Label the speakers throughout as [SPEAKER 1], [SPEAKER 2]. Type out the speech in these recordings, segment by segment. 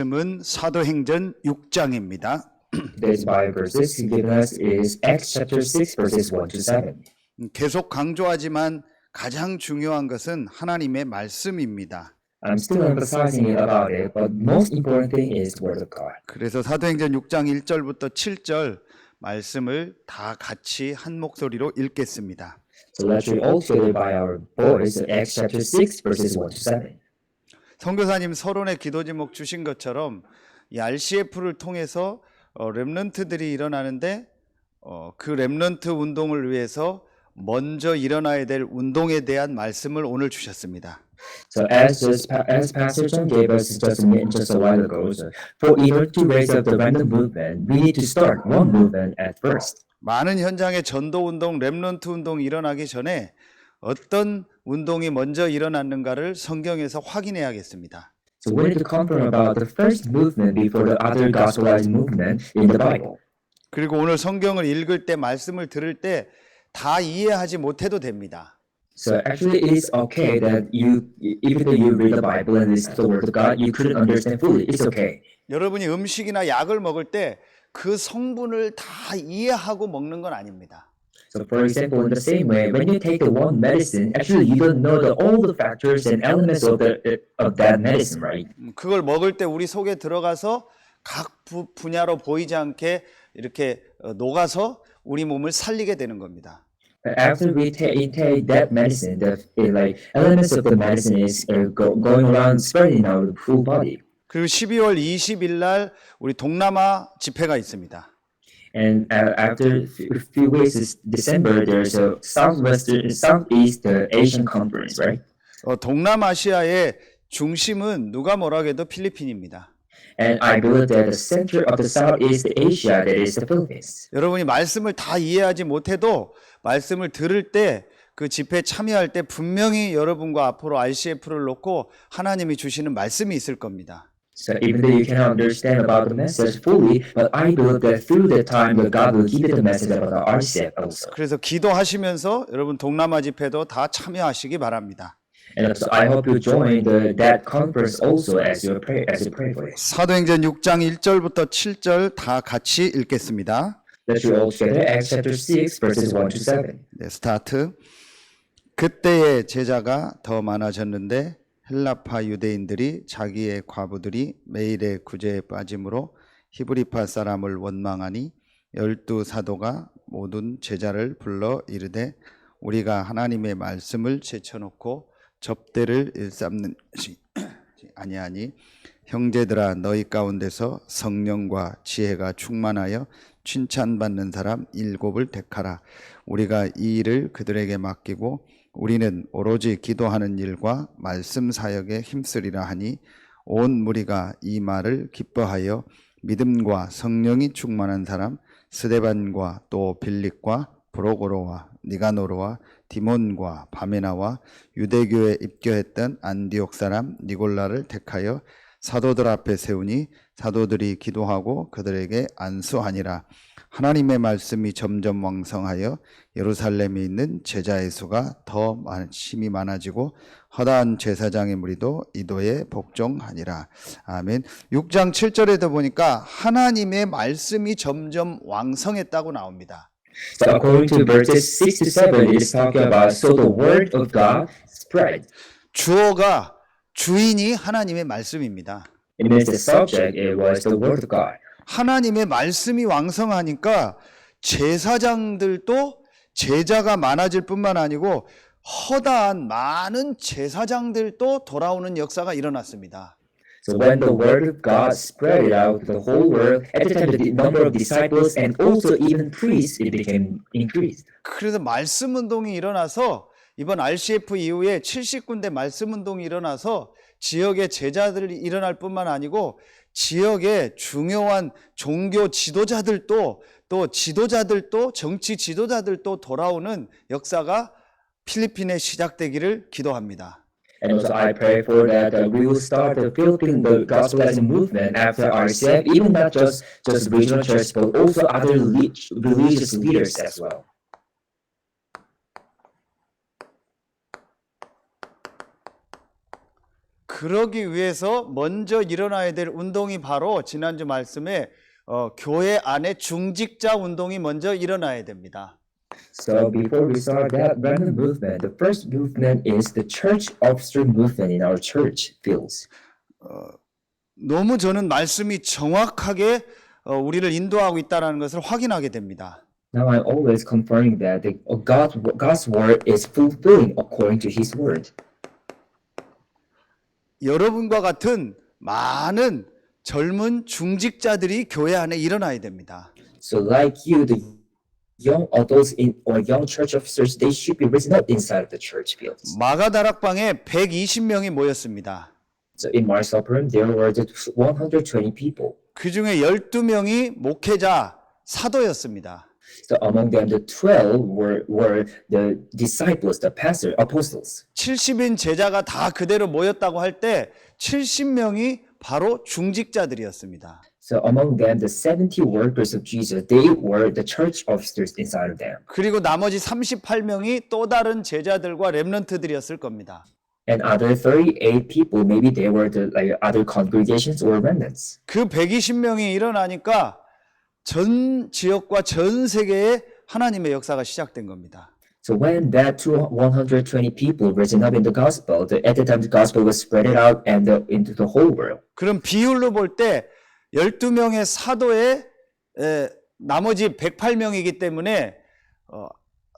[SPEAKER 1] 말씀은 사도행전 6장입니다.
[SPEAKER 2] Today's Bible verses given us is Acts chapter 6 verses 1 to 7.
[SPEAKER 1] 계속 강조하지만 가장 중요한 것은 하나님의 말씀입니다.
[SPEAKER 2] I'm still emphasizing about it, but most important thing is the Word of God.
[SPEAKER 1] 그래서 사도행전 6장 1절부터 7절 말씀을 다 같이 한 목소리로 읽겠습니다.
[SPEAKER 2] So let's read all together by our voice Acts chapter 6 verses 1 to 7.
[SPEAKER 1] 선교사님 서론의 기도 제목 주신 것처럼 이 RCF를 통해서 렘넌트들이 일어나는데 그 렘넌트 운동을 위해서 먼저 일어나야 될 운동에 대한 말씀을 오늘 주셨습니다.
[SPEAKER 2] So as Pastor John gave us just a while ago, so for either to raise up the random movement, we need to start one movement at first.
[SPEAKER 1] 많은 현장의 전도 운동, 렘넌트 운동이 일어나기 전에 어떤 운동이 먼저 일어났는가를 성경에서 확인해야겠습니다.
[SPEAKER 2] So we need to confirm about the first movement before the other gospelized movement in the Bible.
[SPEAKER 1] 그리고 오늘 성경을 읽을 때 말씀을 들을 때 다 이해하지 못해도 됩니다.
[SPEAKER 2] So actually, it's okay that even though you read the Bible and listen to the Word of God, you couldn't understand fully. It's okay.
[SPEAKER 1] 여러분이 음식이나 약을 먹을 때 그 성분을 다 이해하고 먹는 건 아닙니다.
[SPEAKER 2] So for example, in the same way, when you take the one medicine, actually you don't know all the factors and elements of that medicine, right?
[SPEAKER 1] 그걸 먹을 때 우리 속에 들어가서 각 분야로 보이지 않게 이렇게 녹아서 우리 몸을 살리게 되는 겁니다.
[SPEAKER 2] After we intake that medicine, the elements of the medicine is going around spreading our full body.
[SPEAKER 1] 그리고 12월 20일 날 우리 동남아 집회가 있습니다.
[SPEAKER 2] And after a few weeks, December, there's a Southeast Asian conference, right?
[SPEAKER 1] 동남아시아의 중심은 누가 뭐라고 해도 필리핀입니다.
[SPEAKER 2] And I believe that the center of the Southeast Asia, that is the Philippines.
[SPEAKER 1] 여러분이 말씀을 다 이해하지 못해도 말씀을 들을 때 그 집회에 참여할 때 분명히 여러분과 앞으로 RCF를 놓고 하나님이 주시는 말씀이 있을 겁니다.
[SPEAKER 2] So even though you cannot understand about the message fully, but I believe that through that time, that God will give you the message about the RCF also.
[SPEAKER 1] 그래서 기도하시면서 여러분 동남아 집회도 다 참여하시기 바랍니다.
[SPEAKER 2] And so I hope you join that conference also as you pray for it.
[SPEAKER 1] 사도행전 6장 1절부터 7절 다 같이 읽겠습니다.
[SPEAKER 2] Let's read all together Acts chapter 6 verses 1 to 7.
[SPEAKER 1] 네, 스타트. 그때의 제자가 더 많아졌는데 헬라파 유대인들이 자기의 과부들이 매일의 구제에 빠짐으로 히브리파 사람을 원망하니 12 사도가 모든 제자를 불러 이르되 우리가 하나님의 말씀을 제쳐놓고 접대를 일삼는 것이 아니하니 형제들아 너희 가운데서 성령과 지혜가 충만하여 칭찬받는 사람 7을 택하라. 우리가 이 일을 그들에게 맡기고 우리는 오로지 기도하는 일과 말씀 사역에 힘쓰리라 하니 온 무리가 이 말을 기뻐하여 믿음과 성령이 충만한 사람 스데반과 또 빌립과 브로고로와 니가노로와 디몬과 바메나와 유대교에 입교했던 안디옥 사람 니골라를 택하여 사도들 앞에 세우니 사도들이 기도하고 그들에게 안수하니라. 하나님의 말씀이 점점 왕성하여 예루살렘에 있는 제자의 수가 더 심히 많아지고 허다한 제사장의 무리도 이도에 복종하니라. 아멘. 6장 7절에도 보니까 하나님의 말씀이 점점 왕성했다고 나옵니다.
[SPEAKER 2] So according to verses 6 to 7, it is talking about so the word of God spread.
[SPEAKER 1] 주어가 주인이 하나님의 말씀입니다.
[SPEAKER 2] It means the subject it was the word of God.
[SPEAKER 1] 하나님의 말씀이 왕성하니까 제사장들도 제자가 많아질 뿐만 아니고 허다한 많은 제사장들도 돌아오는 역사가 일어났습니다.
[SPEAKER 2] So when the word of God spread out to the whole world, at the time the number of disciples and also even priests it became increased.
[SPEAKER 1] 그래서 말씀 운동이 일어나서 이번 RCF 이후에 70군데 말씀 운동이 일어나서 지역의 제자들이 일어날 뿐만 아니고 지역의 중요한 종교 지도자들도 또 지도자들도 정치 지도자들도 돌아오는 역사가 필리핀에 시작되기를 기도합니다.
[SPEAKER 2] And also I pray for that we will start the Philippine gospelizing movement after RCF, even not just regional church, but also other religious leaders as well.
[SPEAKER 1] 그러기 위해서 먼저 일어나야 될 운동이 바로 지난주 말씀에 교회 안에 중직자 운동이 먼저 일어나야 됩니다.
[SPEAKER 2] So before we start that remnant movement, the first movement is the church officer movement in our church fields.
[SPEAKER 1] 너무 저는 말씀이 정확하게 우리를 인도하고 있다는 것을 확인하게 됩니다.
[SPEAKER 2] Now I'm always confirming that God's word is fulfilling according to His word.
[SPEAKER 1] 여러분과 같은 많은 젊은 중직자들이 교회 안에 일어나야 됩니다.
[SPEAKER 2] So like you, the young adults or young church officers, they should be risen up inside of the church fields.
[SPEAKER 1] 마가다락방에 120명이 모였습니다.
[SPEAKER 2] So in Mark's upper room, there were 120 people.
[SPEAKER 1] 그 중에 12명이 목회자, 사도였습니다.
[SPEAKER 2] So among them, the 12 were the disciples, the pastor, apostles.
[SPEAKER 1] 70인 제자가 다 그대로 모였다고 할 때 70명이 바로 중직자들이었습니다.
[SPEAKER 2] So among them, the 70 workers of Jesus, they were the church officers inside of them.
[SPEAKER 1] 그리고 나머지 38명이 또 다른 제자들과 렘넌트들이었을 겁니다.
[SPEAKER 2] And other 38 people, maybe they were the other congregations or remnants.
[SPEAKER 1] 그 120명이 일어나니까 전 지역과 전 세계에 하나님의 역사가 시작된 겁니다.
[SPEAKER 2] So when that 120 people risen up in the gospel, at the time the gospel was spread out and into the whole world.
[SPEAKER 1] 그럼 비율로 볼 때 12명의 사도에 나머지 108명이기 때문에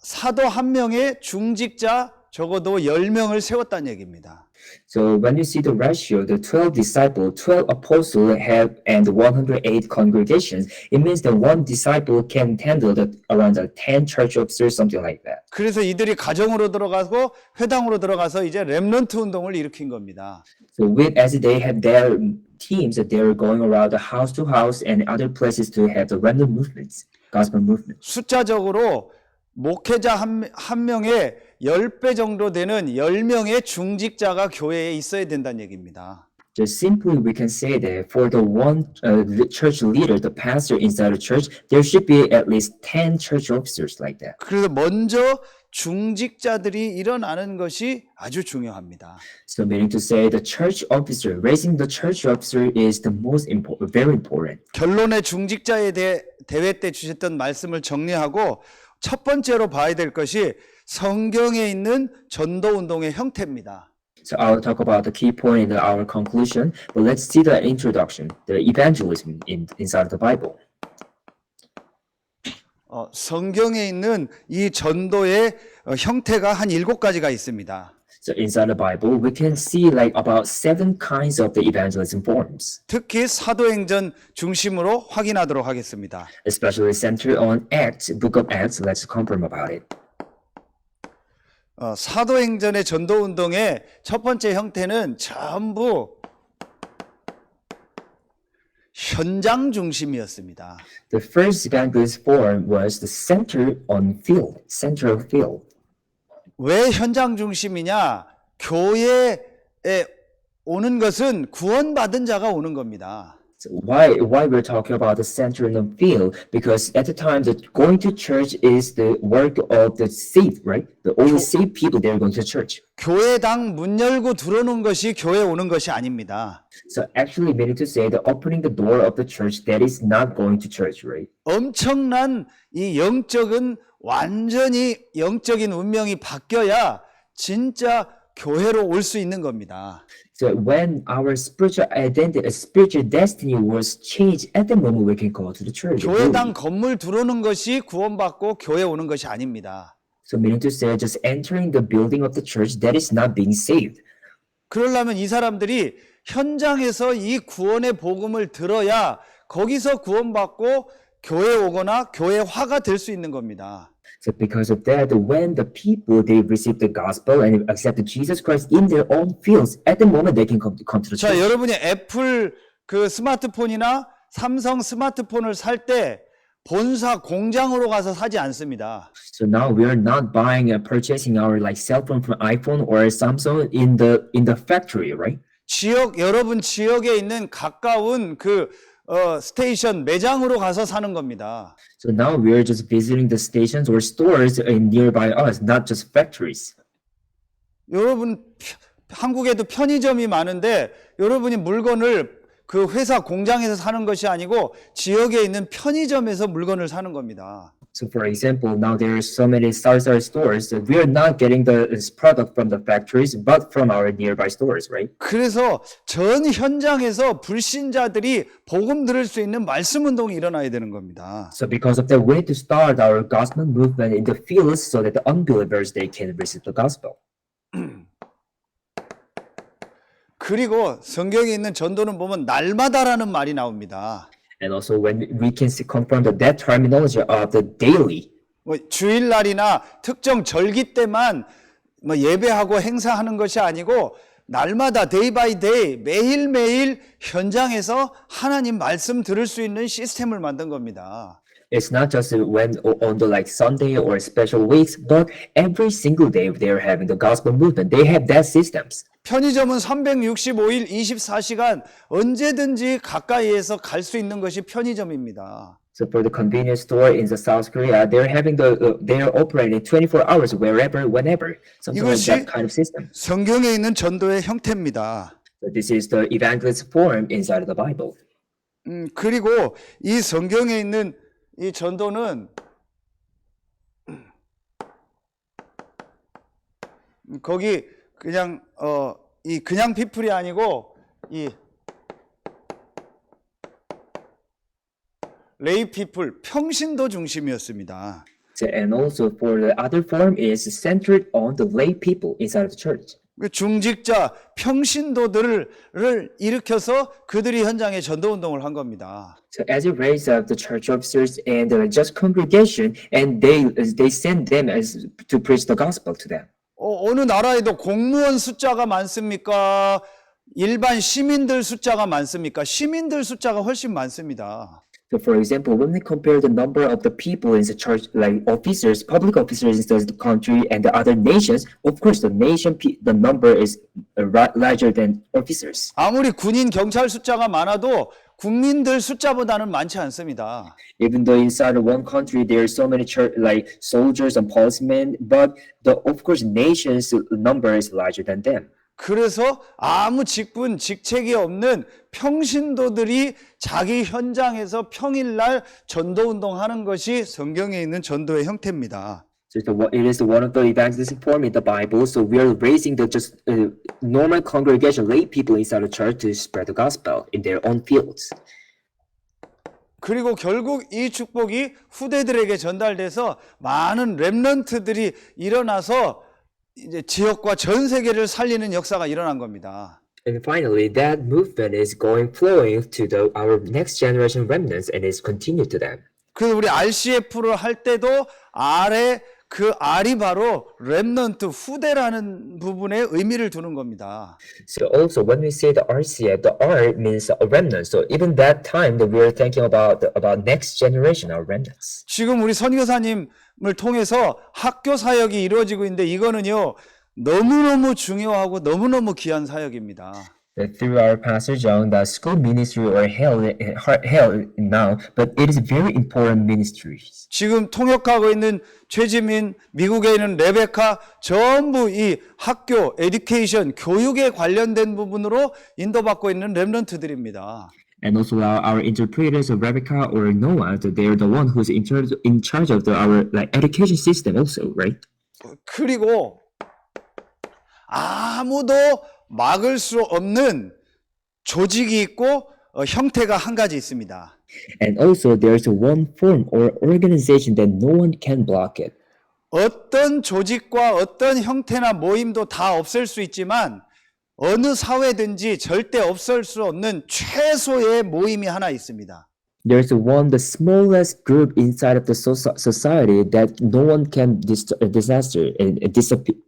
[SPEAKER 1] 사도 한 명의 중직자 적어도 10명을 세웠다는 얘기입니다.
[SPEAKER 2] So when you see the ratio, the 12 disciples, 12 apostles have and 108 congregations, it means that one disciple can handle around 10 church officers, something like that.
[SPEAKER 1] 그래서 이들이 가정으로 들어가고 회당으로 들어가서 이제 렘넌트 운동을 일으킨 겁니다.
[SPEAKER 2] So as they had their teams, that they were going around the house to house and other places to have the remnant movements, gospel movements.
[SPEAKER 1] 숫자적으로 목회자 한 명에 10배 정도 되는 10명의 중직자가 교회에 있어야 된다는 얘기입니다.
[SPEAKER 2] Just simply, we can say that for the one church leader, the pastor inside the church, there should be at least 10 church officers like that.
[SPEAKER 1] 그래서 먼저 중직자들이 일어나는 것이 아주 중요합니다.
[SPEAKER 2] So meaning to say the church officer, raising the church officer is the most important, very important.
[SPEAKER 1] 결론의 중직자에 대해 대회 때 주셨던 말씀을 정리하고 첫 번째로 봐야 될 것이 성경에 있는 전도 운동의 형태입니다.
[SPEAKER 2] So I'll talk about the key point in our conclusion, but let's see the introduction, the evangelism inside of the Bible.
[SPEAKER 1] 성경에 있는 이 전도의 형태가 한 7가지가 있습니다.
[SPEAKER 2] So inside the Bible, we can see like about 7 kinds of the evangelism forms,
[SPEAKER 1] 특히 사도행전 중심으로 확인하도록 하겠습니다.
[SPEAKER 2] especially centered on Acts, Book of Acts. Let's confirm about it.
[SPEAKER 1] 사도행전의 전도 운동의 첫 번째 형태는 전부 현장 중심이었습니다.
[SPEAKER 2] The first evangelist form was the center on field, center of field.
[SPEAKER 1] 왜 현장 중심이냐? 교회에 오는 것은 구원받은 자가 오는 겁니다.
[SPEAKER 2] So why we're talking about the center in the field? Because at the time that going to church is the work of the saved, right? The only saved people they're going to church.
[SPEAKER 1] 교회당 문 열고 들어오는 것이 교회 오는 것이 아닙니다.
[SPEAKER 2] So actually meaning to say that opening the door of the church, that is not going to church, right?
[SPEAKER 1] 엄청난 이 완전히 영적인 운명이 바뀌어야 진짜 교회로 올 수 있는 겁니다.
[SPEAKER 2] So when our spiritual identity, spiritual destiny was changed, at the moment we can go to the church.
[SPEAKER 1] 교회당 건물 들어오는 것이 구원받고 교회 오는 것이 아닙니다.
[SPEAKER 2] So meaning to say, just entering the building of the church, that is not being saved.
[SPEAKER 1] 그러려면 이 사람들이 현장에서 이 구원의 복음을 들어야 거기서 구원받고 교회 오거나 교회화가 될 수 있는 겁니다.
[SPEAKER 2] So because of that, when the people, they receive the gospel and accept Jesus Christ in their own fields, at the moment they can come to the
[SPEAKER 1] 자,
[SPEAKER 2] church.
[SPEAKER 1] 여러분이 애플 그 스마트폰이나 삼성 스마트폰을 살 때 본사 공장으로 가서 사지 않습니다.
[SPEAKER 2] So now we are not buying and purchasing our like cell phone from iPhone or Samsung in the factory, right?
[SPEAKER 1] 여러분 지역에 있는 가까운 그 스테이션 매장으로 가서 사는 겁니다.
[SPEAKER 2] So now we are just visiting the stations or stores nearby us, not just factories.
[SPEAKER 1] 여러분 한국에도 편의점이 많은데 여러분이 물건을 그 회사 공장에서 사는 것이 아니고 지역에 있는 편의점에서 물건을 사는 겁니다.
[SPEAKER 2] So for example, now there are so many Star stores that we are not getting the product from the factories, but from our nearby stores, right?
[SPEAKER 1] 그래서 전 현장에서 불신자들이 복음 들을 수 있는 말씀 운동이 일어나야 되는 겁니다.
[SPEAKER 2] So because of that, we need to start our gospel movement in the fields so that the unbelievers, they can receive the gospel.
[SPEAKER 1] 그리고 성경에 있는 전도는 보면 날마다라는 말이 나옵니다.
[SPEAKER 2] And also when we can confirm that terminology of the daily.
[SPEAKER 1] 뭐 주일날이나 특정 절기 때만 뭐 예배하고 행사하는 것이 아니고 날마다 day by day 매일매일 현장에서 하나님 말씀 들을 수 있는 시스템을 만든 겁니다.
[SPEAKER 2] It's not just when on the like Sunday or special weeks, but every single day they're having the gospel movement. They have that systems.
[SPEAKER 1] 편의점은 365일 24시간 언제든지 가까이에서 갈 수 있는 것이 편의점입니다.
[SPEAKER 2] So for the convenience store in the South Korea, they're having they're operating 24 hours wherever, whenever. Something like that kind of system.
[SPEAKER 1] 성경에 있는 전도의 형태입니다.
[SPEAKER 2] So this is the evangelist form inside of the Bible.
[SPEAKER 1] 그리고 이 성경에 있는 이 전도는 거기 그냥 이 그냥 피플이 아니고 이 레이 피플 평신도 중심이었습니다.
[SPEAKER 2] So, and also for the other form is centered on the lay people inside of the church.
[SPEAKER 1] 중직자 평신도들을 일으켜서 그들이 현장에 전도 운동을 한 겁니다.
[SPEAKER 2] So as it raised up the church officers and the just congregation, and they send them as to preach the gospel to them.
[SPEAKER 1] 어느 나라에도 공무원 숫자가 많습니까? 일반 시민들 숫자가 많습니까? 시민들 숫자가 훨씬 많습니다.
[SPEAKER 2] So for example, when we compare the number of the people in the church, like officers, public officers in the country and the other nations, of course the the number is larger than officers.
[SPEAKER 1] 아무리 군인 경찰 숫자가 많아도 국민들 숫자보다는 많지 않습니다.
[SPEAKER 2] Even though inside of one country there are so many like soldiers and policemen, but of course nations number is larger than them.
[SPEAKER 1] 그래서 아무 직분, 직책이 없는 평신도들이 자기 현장에서 평일날 전도운동하는 것이 성경에 있는 전도의 형태입니다.
[SPEAKER 2] So it is one of the evangelistic form in the Bible. So we are raising the just normal congregation, lay people inside the church to spread the gospel in their own fields.
[SPEAKER 1] 그리고 결국 이 축복이 후대들에게 전달돼서 많은 렘넌트들이 일어나서 이제 지역과 전 세계를 살리는 역사가 일어난 겁니다.
[SPEAKER 2] And finally, that movement is flowing to our next generation remnants, and is continued to them.
[SPEAKER 1] 그래서 우리 RCF를 할 때도 R에 그 R이 바로 렘넌트 후대라는 부분에 의미를 두는 겁니다.
[SPEAKER 2] So also when we say the RCF, the R means a remnant. So even that time that we are thinking about next generation, our remnants.
[SPEAKER 1] 지금 우리 선교사님을 통해서 학교 사역이 이루어지고 있는데 이거는요 너무너무 중요하고 너무너무 귀한 사역입니다.
[SPEAKER 2] Through our Pastor John, the school ministry or held now, but it is very important ministries.
[SPEAKER 1] 지금 통역하고 있는 최지민, 미국에 있는 레베카 전부 이 학교, 에듀케이션, 교육에 관련된 부분으로 인도받고 있는 렘넌트들입니다.
[SPEAKER 2] And also our interpreters of Rebecca or Noah, they are the one who's in charge of our like education system also, right?
[SPEAKER 1] 그리고 아무도 막을 수 없는 조직이 있고 형태가 한 가지 있습니다.
[SPEAKER 2] And also there's one form or organization that no one can block it.
[SPEAKER 1] 어떤 조직과 어떤 형태나 모임도 다 없앨 수 있지만 어느 사회든지 절대 없앨 수 없는 최소의 모임이 하나 있습니다.
[SPEAKER 2] There's the smallest group inside of the society that no one can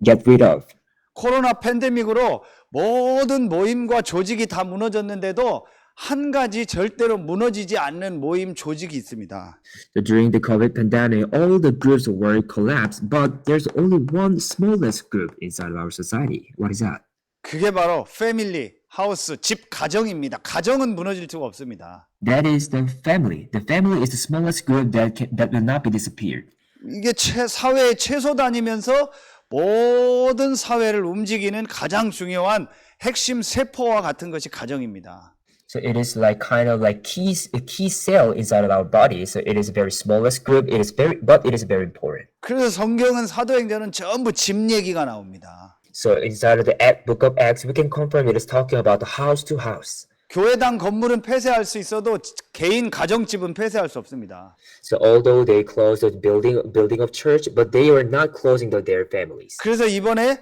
[SPEAKER 2] get rid of.
[SPEAKER 1] 코로나 팬데믹으로 모든 모임과 조직이 다 무너졌는데도 한 가지 절대로 무너지지 않는 모임 조직이 있습니다.
[SPEAKER 2] During the COVID pandemic, all the groups were collapsed, but there's only one smallest group inside of our society. What is that?
[SPEAKER 1] 그게 바로 패밀리, 하우스, 집, 가정입니다. 가정은 무너질 수가 없습니다.
[SPEAKER 2] That is the family. The family is the smallest group that will not be disappeared.
[SPEAKER 1] 이게 사회의 최소 다니면서 모든 사회를 움직이는 가장 중요한 핵심 세포와 같은 것이 가정입니다.
[SPEAKER 2] So it is like kind of like a key cell inside of our body. So it is a very smallest group. But it is very important.
[SPEAKER 1] 그래서 성경은 사도행전은 전부 집 얘기가 나옵니다.
[SPEAKER 2] So inside of the book of Acts, we can confirm it is talking about the house to house.
[SPEAKER 1] 교회당 건물은 폐쇄할 수 있어도 개인 가정집은 폐쇄할 수 없습니다.
[SPEAKER 2] So although they closed the building of church, but they are not closing their families.
[SPEAKER 1] 그래서 이번에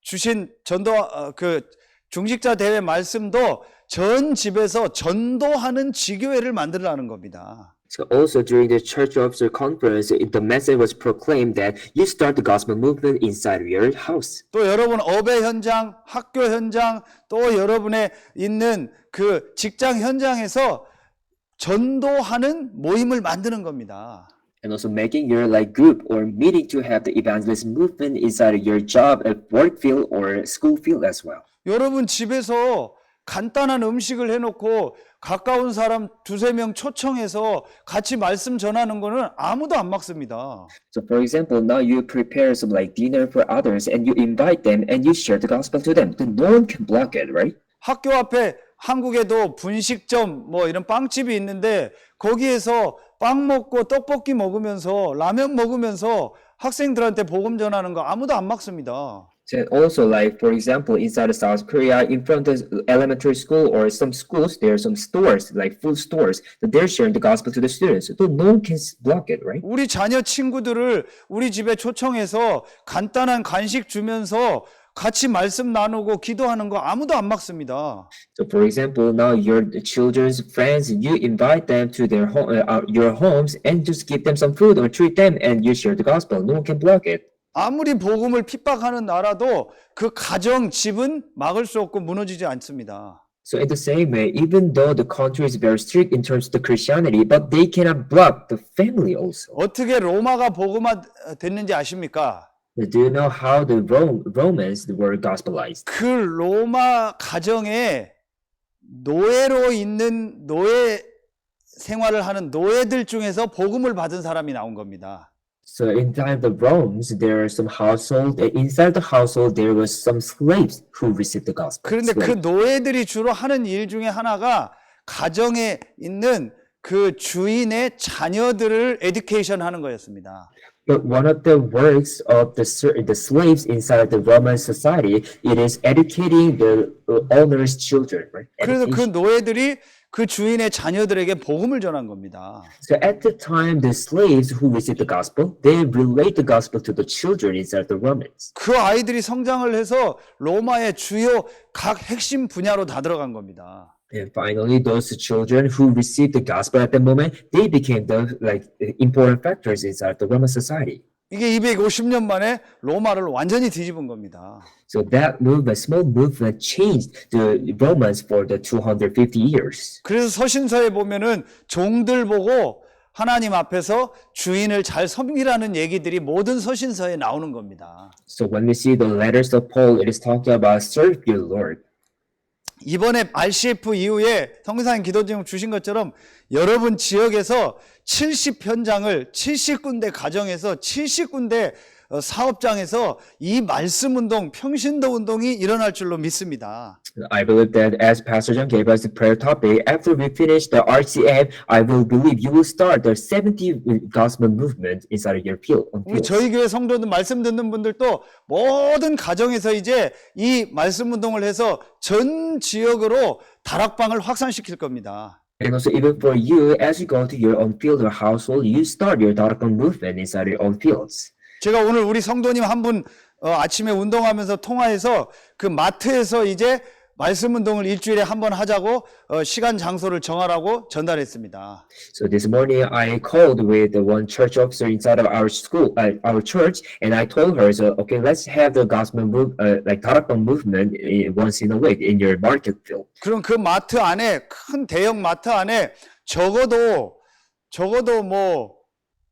[SPEAKER 1] 주신 전도 그 중직자 대회 말씀도 전 집에서 전도하는 지교회를 만들라는 겁니다.
[SPEAKER 2] So also during the church officer conference, the message was proclaimed that you start the gospel movement inside of your house.
[SPEAKER 1] 또 여러분 업의 현장, 학교 현장, 또 여러분의 있는 그 직장 현장에서 전도하는 모임을 만드는 겁니다.
[SPEAKER 2] And also making your like group or meeting to have the evangelism movement inside of your job at work field or school field as well.
[SPEAKER 1] 여러분 집에서 간단한 음식을 해놓고 가까운 사람 두세 명 초청해서 같이 말씀 전하는 거는 아무도 안 막습니다.
[SPEAKER 2] So for example, now you prepare some like dinner for others and you invite them and you share the gospel to them. Then no one can block it, right?
[SPEAKER 1] 학교 앞에 한국에도 분식점 뭐 이런 빵집이 있는데 거기에서 빵 먹고 떡볶이 먹으면서 라면 먹으면서 학생들한테 복음 전하는 거 아무도 안 막습니다.
[SPEAKER 2] So also like for example, inside of South Korea, in front of the elementary school or some schools, there are some stores like food stores that they're sharing the gospel to the students. So no one can block it, right?
[SPEAKER 1] 우리 자녀 친구들을 우리 집에 초청해서 간단한 간식 주면서 같이 말씀 나누고 기도하는 거 아무도 안 막습니다.
[SPEAKER 2] So for example, now your children's friends, you invite them to their your homes and just give them some food or treat them and you share the gospel. No one can block it.
[SPEAKER 1] 아무리 복음을 핍박하는 나라도 그 가정, 집은 막을 수 없고 무너지지 않습니다.
[SPEAKER 2] So in the same way, even though the country is very strict in terms of the Christianity, but they cannot block the family also.
[SPEAKER 1] 어떻게 로마가 복음화 됐는지 아십니까?
[SPEAKER 2] Do you know how the Romans were gospelized?
[SPEAKER 1] 그 로마 가정에 노예로 있는 노예 생활을 하는 노예들 중에서 복음을 받은 사람이 나온 겁니다.
[SPEAKER 2] So inside the Rome's, there are some household. Inside the household, there was some slaves who received the gospel.
[SPEAKER 1] 그런데 그
[SPEAKER 2] slaves.
[SPEAKER 1] 노예들이 주로 하는 일 중에 하나가 가정에 있는 그 주인의 자녀들을 에듀케이션 하는 거였습니다.
[SPEAKER 2] But one of the works of the slaves inside the Roman society, it is educating the owner's children, right?
[SPEAKER 1] 그래서 그
[SPEAKER 2] Education.
[SPEAKER 1] 노예들이 그 주인의 자녀들에게 복음을 전한 겁니다.
[SPEAKER 2] So at the time, the slaves who received the gospel, they relate the gospel to the children inside the Romans.
[SPEAKER 1] 그 아이들이 성장을 해서 로마의 주요 각 핵심 분야로 다 들어간 겁니다.
[SPEAKER 2] And finally, those children who received the gospel at the moment, they became the like important factors inside the Roman society.
[SPEAKER 1] 이게 250년 만에 로마를 완전히 뒤집은 겁니다.
[SPEAKER 2] So that movement, small movement, changed the Romans for the 250 years.
[SPEAKER 1] 그래서 서신서에 보면은 종들 보고 하나님 앞에서 주인을 잘 섬기라는 얘기들이 모든 서신서에 나오는 겁니다.
[SPEAKER 2] So when we see the letters of Paul, it is talking about serve your Lord.
[SPEAKER 1] 이번에 RCF 이후에 성교사님 기도 제목 주신 것처럼 여러분 지역에서 70현장을 70군데 가정에서 70군데 사업장에서 이 말씀 운동, 평신도 운동이 일어날 줄로 믿습니다.
[SPEAKER 2] I believe that as Pastor John gave us the prayer topic, after we finish the RCF, I will believe you will start the 70 gospel movement inside of your field.
[SPEAKER 1] 우리 저희 교회 성도들 말씀 듣는 분들도 모든 가정에서 이제 이 말씀 운동을 해서 전 지역으로 다락방을 확산시킬 겁니다.
[SPEAKER 2] And also even for you, as you go to your own field or household, you start your Darakon movement inside your own fields.
[SPEAKER 1] 제가 오늘 우리 성도님 한 분 아침에 운동하면서 통화해서 그 마트에서 이제 말씀 운동을 일주일에 한 번 하자고 시간 장소를 정하라고 전달했습니다.
[SPEAKER 2] So this morning I called with the one church officer inside of our school, our church, and I told her, so okay, let's have the gospel like Darakon movement once in a week in your market field.
[SPEAKER 1] 그럼 그 마트 안에 큰 대형 마트 안에 적어도 뭐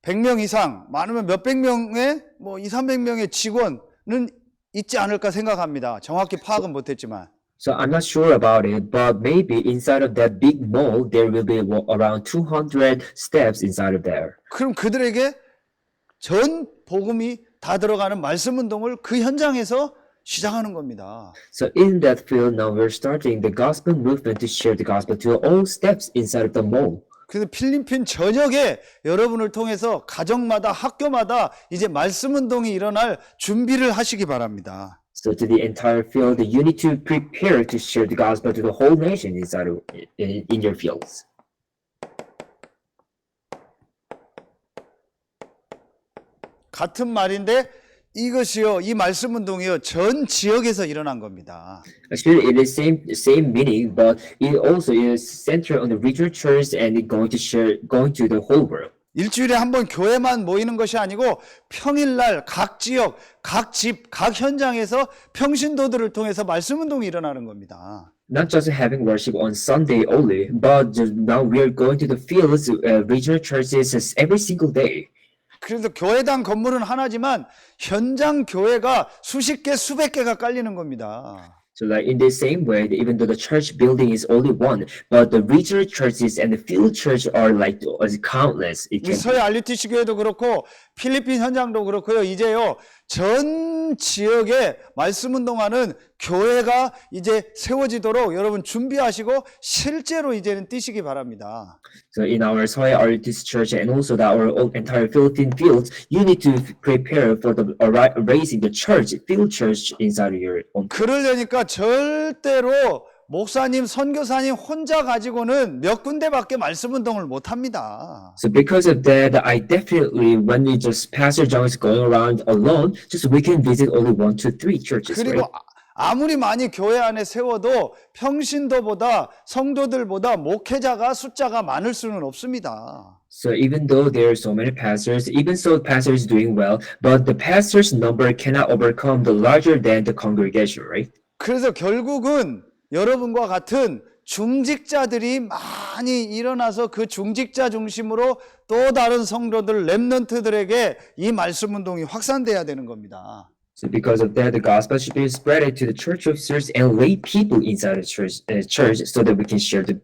[SPEAKER 1] 100명 이상, 많으면 몇백 명의 뭐 200~300명의 직원은 있지 않을까 생각합니다. 정확히 파악은 못했지만.
[SPEAKER 2] So I'm not sure about it, but maybe inside of that big mall, there will be around 200 steps inside of there.
[SPEAKER 1] 그럼 그들에게 전 복음이 다 들어가는 말씀 운동을 그 현장에서 시작하는 겁니다.
[SPEAKER 2] So in that field, now we're starting the gospel movement to share the gospel to all steps inside of the mall.
[SPEAKER 1] 그래서 필리핀 전역에 여러분을 통해서 가정마다 학교마다 이제 말씀 운동이 일어날 준비를 하시기 바랍니다.
[SPEAKER 2] So to the entire field, you need to prepare to share the gospel to the whole nation inside of, in your fields.
[SPEAKER 1] 같은 말인데 이것이요, 이 말씀 운동이요, 전 지역에서 일어난 겁니다.
[SPEAKER 2] Actually, it is same meaning, but it also is centered on the regional church and it going to the whole world.
[SPEAKER 1] 일주일에 한 번 교회만 모이는 것이 아니고 평일날 각 지역, 각 집, 각 현장에서 평신도들을 통해서 말씀 운동이 일어나는 겁니다.
[SPEAKER 2] Not just having worship on Sunday only, but now we are going to the fields, regional churches every single day.
[SPEAKER 1] 그래서 교회당 건물은 하나지만 현장 교회가 수십 개, 수백 개가 깔리는 겁니다.
[SPEAKER 2] So like in the same way, even though the church building is only one, but the regional churches and the field church are like countless. It
[SPEAKER 1] 이
[SPEAKER 2] can
[SPEAKER 1] 서해 RUTC 교회도 그렇고 필리핀 현장도 그렇고요. 이제요, 전 지역에 말씀 운동하는 교회가 이제 세워지도록 여러분 준비하시고 실제로 이제는 뛰시기 바랍니다.
[SPEAKER 2] So in our Soy Artist Church and also our entire Philippine fields, you need to prepare for the raising the church, field church inside of your own.
[SPEAKER 1] 그러려니까 절대로 목사님, 선교사님 혼자 가지고는 몇 군데밖에 말씀 운동을 못 합니다.
[SPEAKER 2] So because of that, I definitely, when we just Pastor John is going around alone, just we can visit only 1, 2, 3 churches.
[SPEAKER 1] 그리고
[SPEAKER 2] Right?
[SPEAKER 1] 아무리 많이 교회 안에 세워도 평신도보다 성도들보다 목회자가 숫자가 많을 수는 없습니다.
[SPEAKER 2] So even though there are so many pastors, even so pastors doing well, but the pastors' number cannot overcome the larger than the congregation, right?
[SPEAKER 1] 그래서 결국은 여러분과 같은 중직자들이 많이 일어나서 그 중직자 중심으로 또 다른 성도들, 렘넌트들에게 이 말씀 운동이 확산돼야 되는 겁니다.
[SPEAKER 2] So because of that, the gospel should be spread to the church officers and lay people inside the church so that we can share the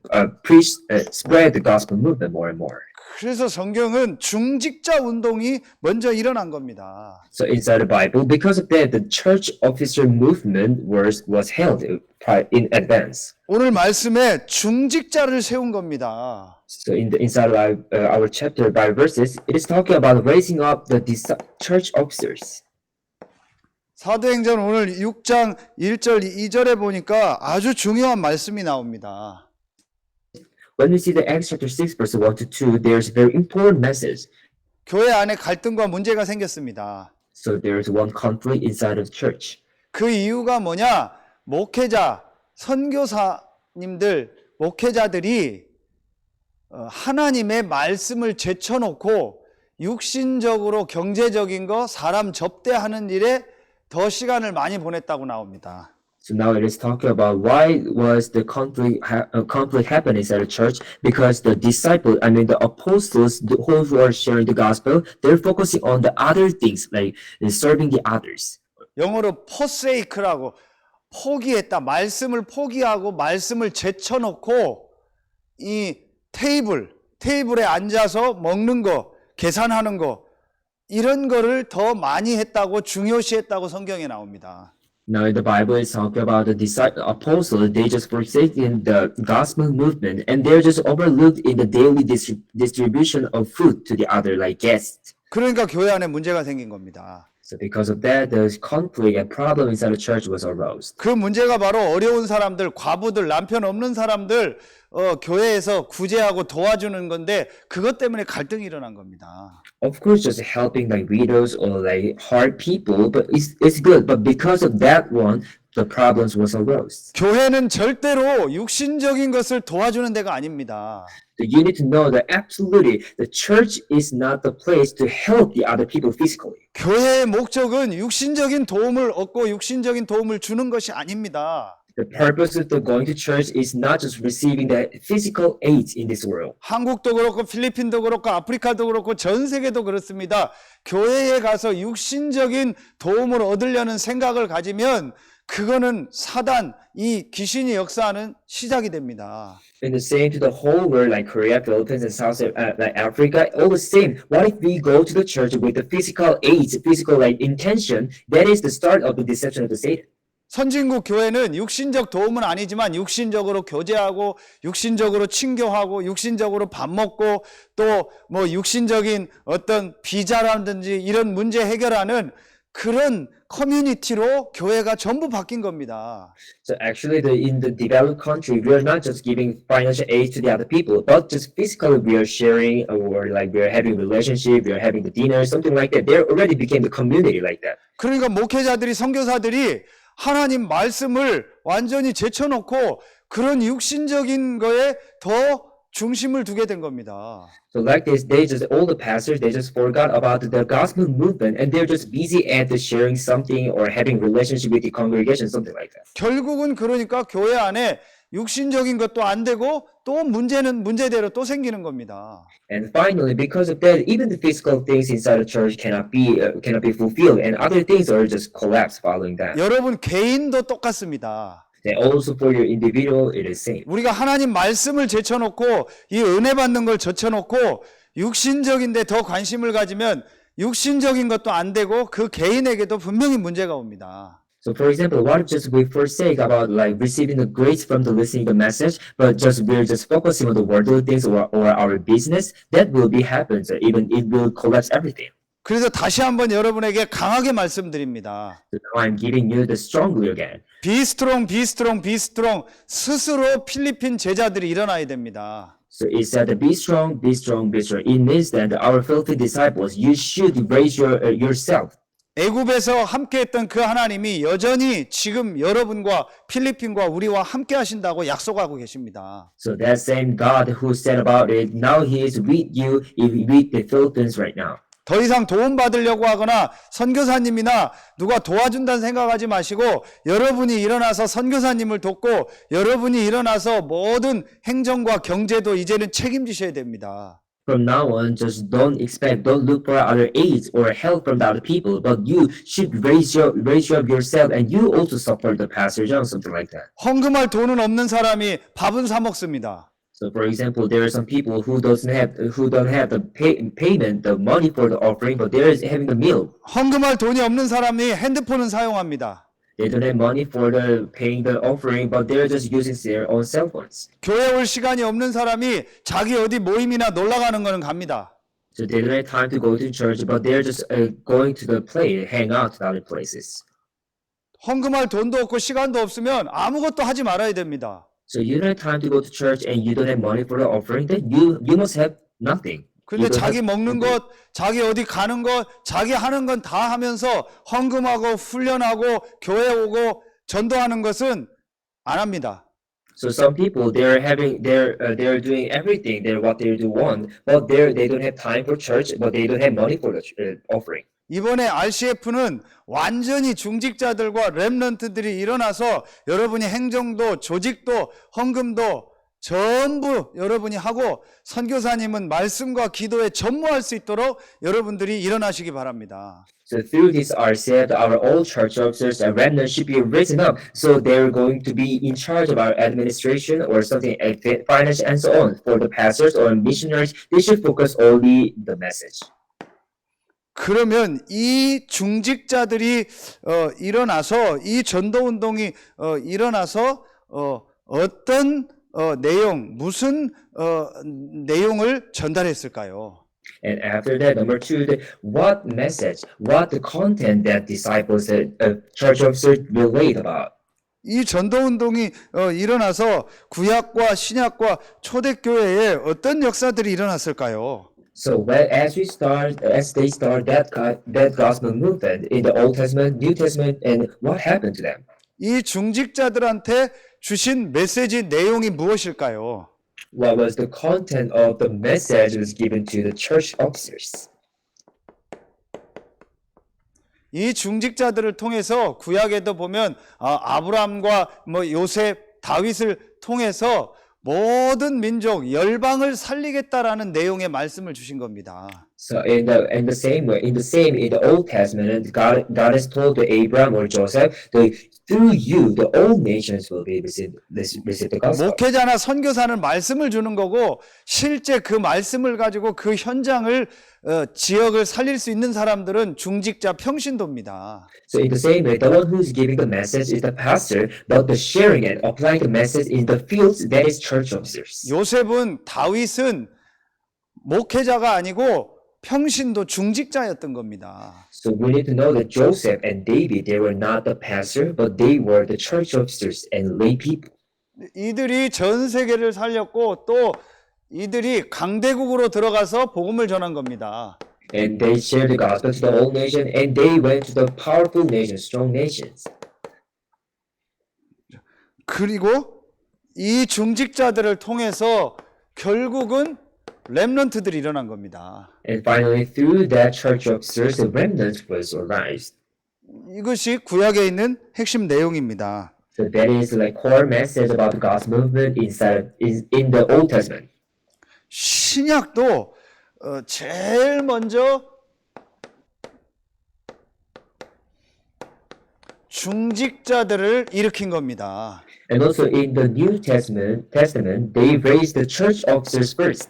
[SPEAKER 2] spread the gospel movement more and more.
[SPEAKER 1] 그래서 성경은 중직자 운동이 먼저 일어난 겁니다.
[SPEAKER 2] So inside the Bible, because of that, the church officer movement was held in advance.
[SPEAKER 1] 오늘 말씀에 중직자를 세운 겁니다.
[SPEAKER 2] So inside of our chapter by verses, it is talking about raising up the church officers.
[SPEAKER 1] 사도행전 오늘 6장 1절 2절에 보니까 아주 중요한 말씀이 나옵니다.
[SPEAKER 2] When we see the Acts chapter 6 verse 1 to 2, there's a very important message.
[SPEAKER 1] 교회 안에 갈등과 문제가 생겼습니다.
[SPEAKER 2] So there's one conflict inside of the church.
[SPEAKER 1] 그 이유가 뭐냐? 목회자, 선교사님들, 목회자들이 하나님의 말씀을 제쳐놓고 육신적으로 경제적인 거, 사람 접대하는 일에 더 시간을 많이 보냈다고 나옵니다.
[SPEAKER 2] So now it is talking about why was the conflict happening inside the church? Because the disciples, I mean the apostles who are sharing the gospel, they're focusing on the other things like serving the others.
[SPEAKER 1] 영어로 forsake라고 포기했다. 말씀을 포기하고 말씀을 제쳐놓고 이 테이블에 앉아서 먹는 거, 계산하는 거 이런 거를 더 많이 했다고 중요시했다고 성경에 나옵니다.
[SPEAKER 2] Now in the Bible, it's talking about the apostles. They just forsaken the gospel movement, and they're just overlooked in the daily distribution of food to the other, like guests.
[SPEAKER 1] 그러니까 교회 안에 문제가 생긴 겁니다.
[SPEAKER 2] So because of that, the conflict and problem inside the church was aroused.
[SPEAKER 1] 그 문제가 바로 어려운 사람들, 과부들, 남편 없는 사람들 교회에서 구제하고 도와주는 건데 그것 때문에 갈등이 일어난 겁니다.
[SPEAKER 2] Of course, just helping like widows or like hard people, but it's good. But because of that one, the problems was aroused.
[SPEAKER 1] 교회는 절대로 육신적인 것을 도와주는 데가 아닙니다.
[SPEAKER 2] So you need to know that absolutely the church is not the place to help the other people physically.
[SPEAKER 1] 교회의 목적은 육신적인 도움을 얻고 육신적인 도움을 주는 것이 아닙니다.
[SPEAKER 2] The purpose of the going to church is not just receiving the physical aid in this world.
[SPEAKER 1] 한국도 그렇고 필리핀도 그렇고 아프리카도 그렇고 전 세계도 그렇습니다. 교회에 가서 육신적인 도움을 얻으려는 생각을 가지면 그거는 사단, 이 귀신이 역사하는 시작이 됩니다.
[SPEAKER 2] In the same to the whole world, like Korea, Philippines, and South like Africa, all the same. What if we go to the church with the physical aids, physical like intention? That is the start of the deception of the Satan.
[SPEAKER 1] 선진국 교회는 육신적 도움은 아니지만 육신적으로 교제하고 육신적으로 친교하고 육신적으로 밥 먹고 또 뭐 육신적인 어떤 비자라든지 이런 문제 해결하는 그런 커뮤니티로 교회가 전부 바뀐 겁니다.
[SPEAKER 2] So actually, in the developed country, we are not just giving financial aid to the other people, but just physically we are sharing, or like we are having relationship, we are having the dinner, something like that. They already became the community like that.
[SPEAKER 1] 그러니까 목회자들이 선교사들이 하나님 말씀을 완전히 제쳐놓고 그런 육신적인 거에 더 중심을 두게 된 겁니다.
[SPEAKER 2] So like this, all the pastors, they just forgot about the gospel movement, and they're just busy at the sharing something or having relationship with the congregation, something like that.
[SPEAKER 1] 결국은 그러니까 교회 안에 육신적인 것도 안 되고 또 문제는 문제대로 또 생기는 겁니다.
[SPEAKER 2] And finally, because of that, even the physical things inside the church cannot be fulfilled, and other things are just collapse following that.
[SPEAKER 1] 여러분 개인도 똑같습니다.
[SPEAKER 2] And also for your individual, it is same.
[SPEAKER 1] 우리가 하나님 말씀을 제쳐놓고 이 은혜 받는 걸 제쳐놓고 육신적인데 더 관심을 가지면 육신적인 것도 안 되고 그 개인에게도 분명히 문제가 옵니다.
[SPEAKER 2] So for example, what if just we forsake about like receiving the grace from the listening the message, but just we're just focusing on the worldly things or our business, that will be happens. Even it will collapse everything.
[SPEAKER 1] 그래서 다시 한번 여러분에게 강하게 말씀드립니다.
[SPEAKER 2] So now I'm giving you the strongly again.
[SPEAKER 1] Be strong, be strong, be strong. 스스로 필리핀 제자들이 일어나야 됩니다.
[SPEAKER 2] So it said, "Be strong, be strong, be strong." It means that our Philippine disciples, you should raise yourself.
[SPEAKER 1] 애굽에서 함께했던 그 하나님이 여전히 지금 여러분과 필리핀과 우리와 함께 하신다고 약속하고 계십니다.
[SPEAKER 2] So that same God who said about it, now He is with you, with the Philippines right now.
[SPEAKER 1] 더 이상 도움받으려고 하거나 선교사님이나 누가 도와준다는 생각하지 마시고 여러분이 일어나서 선교사님을 돕고 여러분이 일어나서 모든 행정과 경제도 이제는 책임지셔야 됩니다.
[SPEAKER 2] From now on, just don't look for other aids or help from the other people, but you should raise up yourself, and you also support the pastors or something like that.
[SPEAKER 1] 헌금할 돈은 없는 사람이 밥은 사 먹습니다.
[SPEAKER 2] So, for example, there are some people who don't have the payment, the money for the offering, but they're having the meal.
[SPEAKER 1] 헌금할 돈이 없는 사람이 핸드폰은 사용합니다.
[SPEAKER 2] They don't have money for the paying the offering, but they're just using their own cell phones.
[SPEAKER 1] 교회 올 시간이 없는 사람이 자기 어디 모임이나 놀러 가는 거는 갑니다.
[SPEAKER 2] So they don't have time to go to church, but they're just going to the play, hang out to other places.
[SPEAKER 1] 헌금할 돈도 없고 시간도 없으면 아무것도 하지 말아야 됩니다.
[SPEAKER 2] So you don't have time to go to church and you don't have money for the offering, then you must have nothing.
[SPEAKER 1] 근데
[SPEAKER 2] You don't
[SPEAKER 1] 자기
[SPEAKER 2] have
[SPEAKER 1] 먹는
[SPEAKER 2] nothing.
[SPEAKER 1] 것, 자기 어디 가는 것, 자기 하는 건 다 하면서 헌금하고 훈련하고 교회 오고 전도하는 것은 안 합니다.
[SPEAKER 2] So some people they're doing everything they're what they do want, but they don't have time for church, but they don't have money for the offering.
[SPEAKER 1] 이번에 RCF는 완전히 중직자들과 렘넌트들이 일어나서 여러분이 행정도 조직도 헌금도 전부 여러분이 하고 선교사님은 말씀과 기도에 전무할 수 있도록 여러분들이 일어나시기 바랍니다.
[SPEAKER 2] So through this RCF, our all church officers and remnant should be risen up, so they're going to be in charge of our administration or something, finance and so on. For the pastors or missionaries, they should focus only the message.
[SPEAKER 1] 그러면 이 중직자들이 일어나서 이 전도운동이 일어나서 어떤 내용, 무슨 내용을 전달했을까요?
[SPEAKER 2] And after that, number two, what message, what the content that disciples, church officers relate about.
[SPEAKER 1] 이 전도운동이 일어나서 구약과 신약과 초대교회에 어떤 역사들이 일어났을까요?
[SPEAKER 2] So as they start that gospel movement in the Old Testament, New Testament, and what happened to them?
[SPEAKER 1] 이 중직자들한테 주신 메시지 내용이 무엇일까요?
[SPEAKER 2] What was the content of the message that was given to the church officers?
[SPEAKER 1] 이 중직자들을 통해서 구약에도 보면 아브라함과 요셉, 다윗을 통해서 모든 민족, 열방을 살리겠다라는 내용의 말씀을 주신 겁니다.
[SPEAKER 2] So in the same way, in the Old Testament, God has told to Abraham or Joseph, that through you, the all nations will be receive the gospel.
[SPEAKER 1] 목회자나 선교사는 말씀을 주는 거고 실제 그 말씀을 가지고 그 현장을 지역을 살릴 수 있는 사람들은 중직자 평신도입니다.
[SPEAKER 2] So in the same way, the one who's giving the message is the pastor, but the sharing and applying the message in the fields, that is church officers.
[SPEAKER 1] 요셉은 다윗은 목회자가 아니고 평신도 중직자였던 겁니다.
[SPEAKER 2] So we need to know that Joseph and David, they were not the pastor, but they were the church officers and lay people.
[SPEAKER 1] 이들이 전 세계를 살렸고 또 이들이 강대국으로 들어가서 복음을 전한 겁니다.
[SPEAKER 2] And they shared the gospel to the whole nation, and they went to the powerful nations, strong nations.
[SPEAKER 1] 그리고 이 중직자들을 통해서 결국은 렘넌트들이 일어난 겁니다.
[SPEAKER 2] And finally, through that church officers, the remnant was arised.
[SPEAKER 1] 이것이 구약에 있는 핵심 내용입니다.
[SPEAKER 2] So that is like core message about the gospel movement in the Old Testament.
[SPEAKER 1] 신약도 제일 먼저 중직자들을 일으킨 겁니다.
[SPEAKER 2] And also in the New Testament, they raised the church officers first.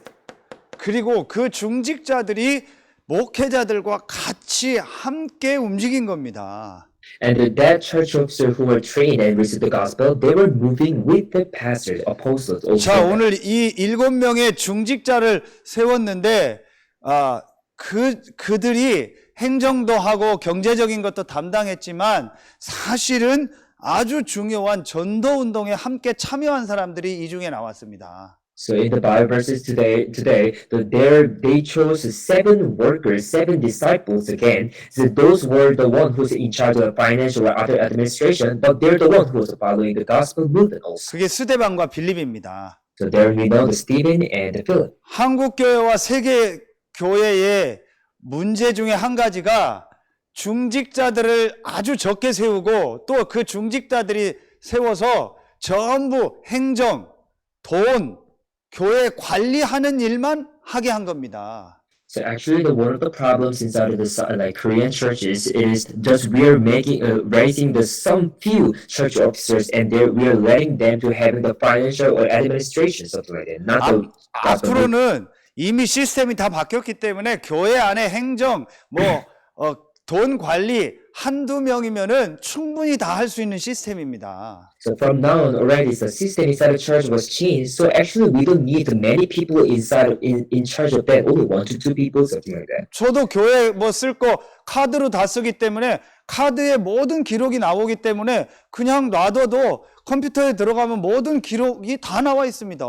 [SPEAKER 1] 그리고 그 중직자들이 목회자들과 같이 함께 움직인 겁니다.
[SPEAKER 2] And that church officer who were trained and received the gospel, they were moving with the pastors, apostles. Also.
[SPEAKER 1] 자, 오늘 이 7명의 중직자를 세웠는데 그들이 행정도 하고 경제적인 것도 담당했지만 사실은 아주 중요한 전도 운동에 함께 참여한 사람들이 이 중에 나왔습니다.
[SPEAKER 2] So in the Bible verses today, they chose 7 workers, 7 disciples again. So those were the one who's in charge of the financial or other administration, but they're the one who's following the gospel movement also.
[SPEAKER 1] 그게 스데반과 빌립입니다.
[SPEAKER 2] So there we know the Stephen and the Philip.
[SPEAKER 1] 한국 교회와 세계 교회의 문제 중에 한 가지가 중직자들을 아주 적게 세우고 또 그 중직자들이 세워서 전부 행정, 돈, 교회 관리하는 일만 하게 한 겁니다.
[SPEAKER 2] So actually, one of the problems inside of the Korean churches is just we are raising some few church officers, and we are letting them to having the financial or administration something like that. Not the gospel.
[SPEAKER 1] 앞으로는 이미 시스템이 다 바뀌었기 때문에 교회 안에 행정, 돈 관리 한두 명이면은 충분히 다 할 수 있는 시스템입니다.
[SPEAKER 2] So from now on, already the system inside the church was changed. So actually, we don't need many people inside in charge of that. Only 1 to 2 people, something like that.
[SPEAKER 1] 저도 교회 쓸 거 카드로 다 쓰기 때문에 카드에 모든 기록이 나오기 때문에 그냥 놔둬도 컴퓨터에 들어가면 모든 기록이 다 나와 있습니다.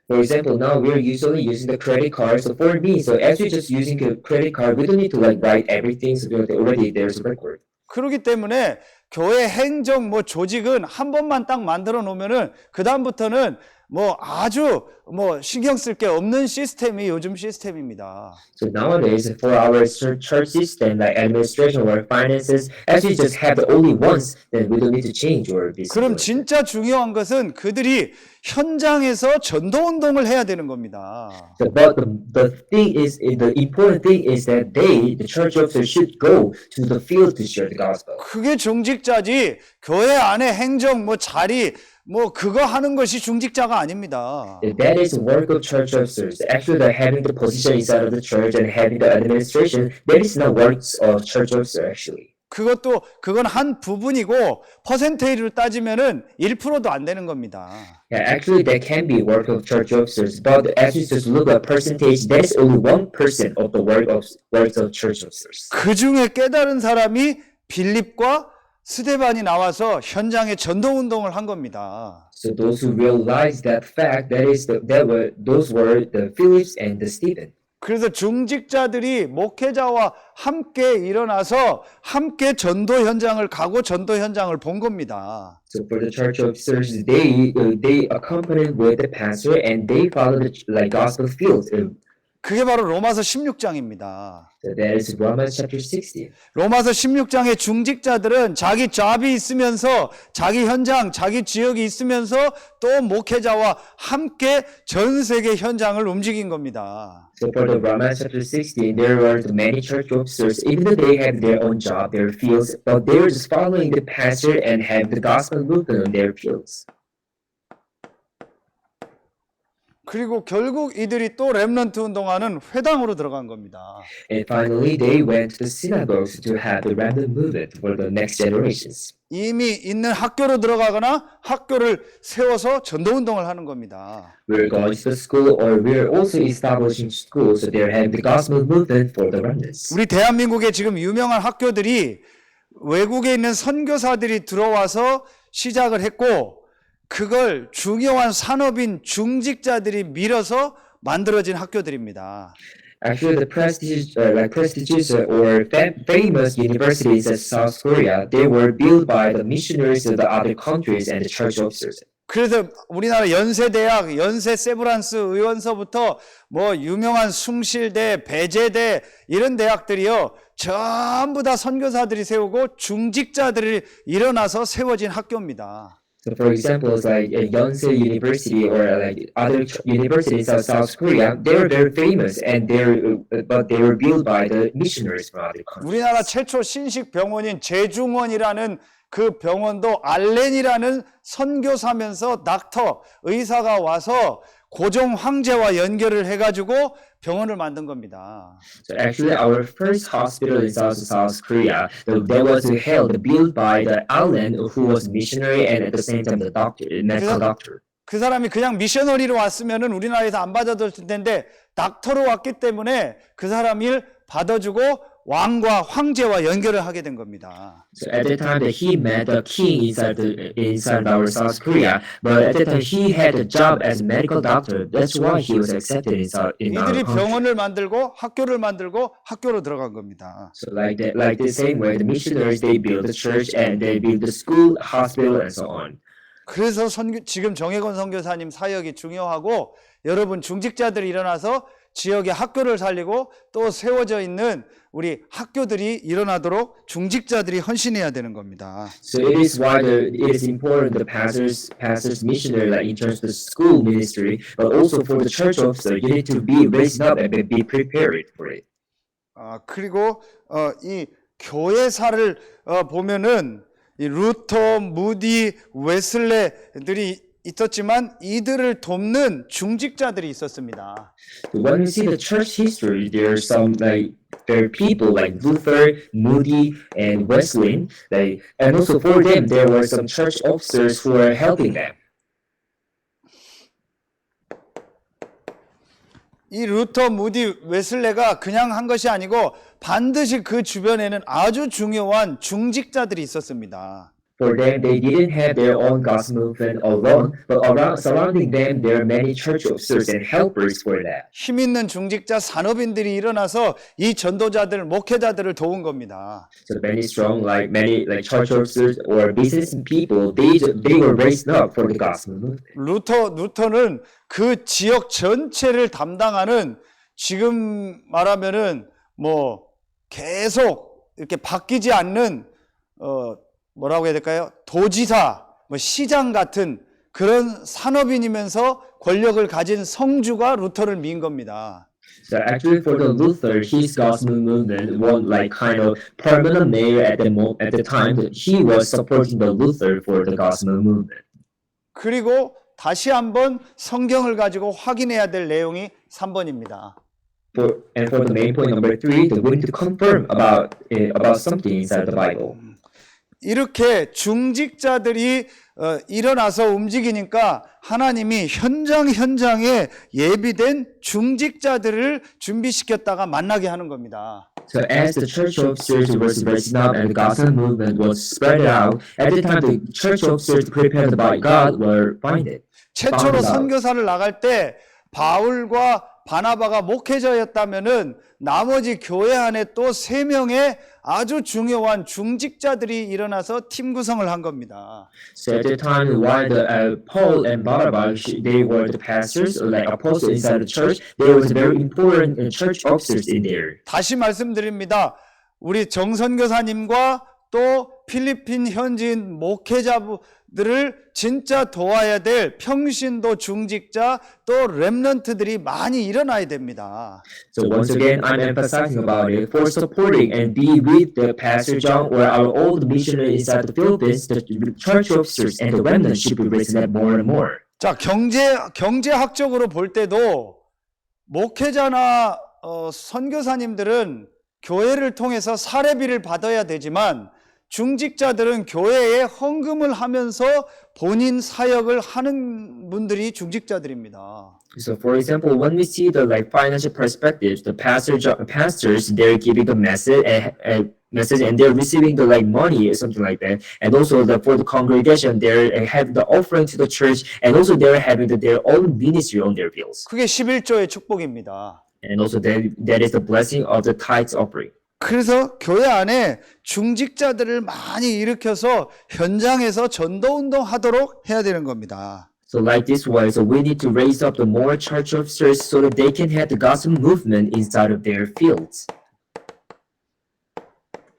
[SPEAKER 2] For example, now we're usually using the credit card. So for me, so as we're just using the credit card, we don't need to write everything. So already there's a record.
[SPEAKER 1] 그렇기 때문에 교회 행정 조직은 한 번만 딱 만들어 놓으면은 그 다음부터는 아주 신경 쓸 게 없는 시스템이 요즘 시스템입니다.
[SPEAKER 2] So nowadays, for our church system, like administration or finances, as we just have the only ones, then we don't need to change or be.
[SPEAKER 1] 그럼 진짜 중요한 것은 그들이 현장에서 전도 운동을 해야 되는 겁니다.
[SPEAKER 2] So, but the thing is, the important thing is that the church officers, should go to the field to share the gospel.
[SPEAKER 1] 그게 중직자지 교회 안에 행정 자리 그거 하는 것이 중직자가 아닙니다.
[SPEAKER 2] That is work of church officers. Actually, they're having the position inside of the church and having the administration. That is not works of church officer actually.
[SPEAKER 1] 그건 한 부분이고 퍼센테이지로 따지면은 1%도 안 되는 겁니다.
[SPEAKER 2] Yeah, actually, that can be work of church officers, but as you just look at percentage, that is only 1% of the works of church officers.
[SPEAKER 1] 그 중에 깨달은 사람이 빌립과 스데반이 나와서 현장에 전도 운동을 한 겁니다.
[SPEAKER 2] So those who realized that fact, those were the Phillips and the Stephen.
[SPEAKER 1] 그래서 중직자들이 목회자와 함께 일어나서 함께 전도 현장을 가고 전도 현장을 본 겁니다.
[SPEAKER 2] So for the church officers, they accompanied with the pastor and they followed the gospel fields.
[SPEAKER 1] 그게 바로 로마서 16장입니다.
[SPEAKER 2] So that is Romans chapter 60.
[SPEAKER 1] 로마서 16장의 중직자들은 자기 잡이 있으면서 자기 현장, 자기 지역이 있으면서 또 목회자와 함께 전 세계 현장을 움직인 겁니다.
[SPEAKER 2] So for the Romans chapter 16, there were the many church officers, even though they had their own job, their fields, but they were just following the pastor and had the gospel movement on their fields.
[SPEAKER 1] 그리고 결국 이들이 또 렘넌트 운동하는 회당으로 들어간 겁니다.
[SPEAKER 2] And finally, they went to the synagogues to have the remnant movement for the next generations.
[SPEAKER 1] 이미 있는 학교로 들어가거나 학교를 세워서 전도 운동을 하는 겁니다.
[SPEAKER 2] We're going to the school, or we're also establishing schools, so they're having the gospel movement for the remnants.
[SPEAKER 1] 우리 대한민국에 지금 유명한 학교들이 외국에 있는 선교사들이 들어와서 시작을 했고 그걸 중요한 산업인 중직자들이 밀어서 만들어진 학교들입니다.
[SPEAKER 2] Actually, the prestigious or famous universities in South Korea, they were built by the missionaries of the other countries and the church officers.
[SPEAKER 1] 그래서 우리나라 연세대학, 연세 세브란스 의원서부터 뭐 유명한 숭실대, 배제대 이런 대학들이요 전부 다 선교사들이 세우고 중직자들이 일어나서 세워진 학교입니다.
[SPEAKER 2] So, for example, like Yonsei University or like other universities of South Korea, they were very famous, and but they were built by the missionaries from other countries.
[SPEAKER 1] 우리나라 최초 신식 병원인 제중원이라는 그 병원도 알렌이라는 선교사면서 닥터, 의사가 와서 고종 황제와 연결을 해가지고 병원을 만든 겁니다.
[SPEAKER 2] So actually, our first hospital in South Korea, that was held built by the Allen, who was missionary and at the same time the doctor, medical doctor.
[SPEAKER 1] 그 사람이 그냥 미셔너리로 왔으면은 우리나라에서 안 받아줬을 텐데 닥터로 왔기 때문에 그 사람 일 받아주고 왕과 황제와 연결을 하게 된 겁니다.
[SPEAKER 2] So at that time that he met the king inside our South Korea, but at that time he had a job as a medical doctor. That's why he was accepted in our
[SPEAKER 1] 이들이
[SPEAKER 2] country.
[SPEAKER 1] 병원을 만들고 학교를 만들고 학교로 들어간 겁니다.
[SPEAKER 2] So like the same way, the missionaries they built the church and they built the school, hospital, and so on.
[SPEAKER 1] 그래서 지금 정혜건 선교사님 사역이 중요하고 여러분 중직자들이 일어나서 지역의 학교를 살리고 또 세워져 있는 우리 학교들이 일어나도록 중직자들이 헌신해야 되는 겁니다.
[SPEAKER 2] So it is why it is important the pastors, missionary, like in terms of the school ministry, but also for the church officer, you need to be raised up and be prepared for it.
[SPEAKER 1] 그리고 이 교회사를 보면은 이 루터, 무디, 웨슬레들이 있었지만 이들을 돕는 중직자들이 있었습니다.
[SPEAKER 2] So when we see the church history, there are people like Luther, Moody, and Wesley. And also for them, there were some church officers who were helping them.
[SPEAKER 1] 이 루터, 무디, 웨슬레가 그냥 한 것이 아니고 반드시 그 주변에는 아주 중요한 중직자들이 있었습니다.
[SPEAKER 2] For them, they didn't have their own gospel movement alone, but surrounding them, there are many church officers and helpers for that.
[SPEAKER 1] 힘 있는 중직자 산업인들이 일어나서 이 전도자들, 목회자들을 도운 겁니다.
[SPEAKER 2] So many strong, many church officers or business people, they were raised up for the gospel movement.
[SPEAKER 1] 루터는 그 지역 전체를 담당하는 지금 말하면은 뭐 계속 이렇게 바뀌지 않는 뭐라고 해야 될까요? 도지사, 뭐 시장 같은 그런 산업인이면서 권력을 가진 성주가 루터를 민 겁니다.
[SPEAKER 2] So actually, for the Luther, his gospel movement was kind of permanent mayor at the time that he was supporting the Luther for the gospel movement.
[SPEAKER 1] 그리고 다시 한번 성경을 가지고 확인해야 될 내용이 3번입니다.
[SPEAKER 2] And for the main point number 3, we need to confirm about something inside the Bible.
[SPEAKER 1] 이렇게 중직자들이 일어나서 움직이니까 하나님이 현장에 예비된 중직자들을 준비시켰다가 만나게 하는 겁니다.
[SPEAKER 2] So as the church officers was raised up and the gospel movement was spread out, at the time the church officers prepared by God were finded.
[SPEAKER 1] 최초로 선교사를 나갈 때 바울과 바나바가 목회자였다면은 나머지 교회 안에 또 3명의 아주 중요한 중직자들이 일어나서 팀 구성을 한 겁니다.
[SPEAKER 2] So at the time, while Paul and Barnabas, they were the pastors or like apostles inside the church, there was very important church officers in there.
[SPEAKER 1] 다시 말씀드립니다. 우리 정선교사님과 또 필리핀 현지인 목회자들을 진짜 도와야 될 평신도 중직자 또 렘넌트들이 많이 일어나야 됩니다.
[SPEAKER 2] So once again, I'm emphasizing about it for supporting and be with the Pastor John or our old missionaries inside the Philippines, the church officers and the remnant should be raising up more and more.
[SPEAKER 1] 자, 경제학적으로 볼 때도 목회자나 선교사님들은 교회를 통해서 사례비를 받아야 되지만 중직자들은 교회에 헌금을 하면서 본인 사역을 하는 분들이 중직자들입니다.
[SPEAKER 2] So, for example, when we see the like financial perspectives, the pastors they're giving the message and they're receiving the like money or something like that, and also for the congregation they're having the offering to the church, and also they're having their own ministry on their bills,
[SPEAKER 1] 그게 11조의 축복입니다.
[SPEAKER 2] and also that is the blessing of the tithes offering.
[SPEAKER 1] 그래서 교회 안에 중직자들을 많이 일으켜서 현장에서 전도운동 하도록 해야 되는 겁니다.
[SPEAKER 2] So like this way, so we need to raise up the more church officers so that they can have the gospel movement inside of their fields.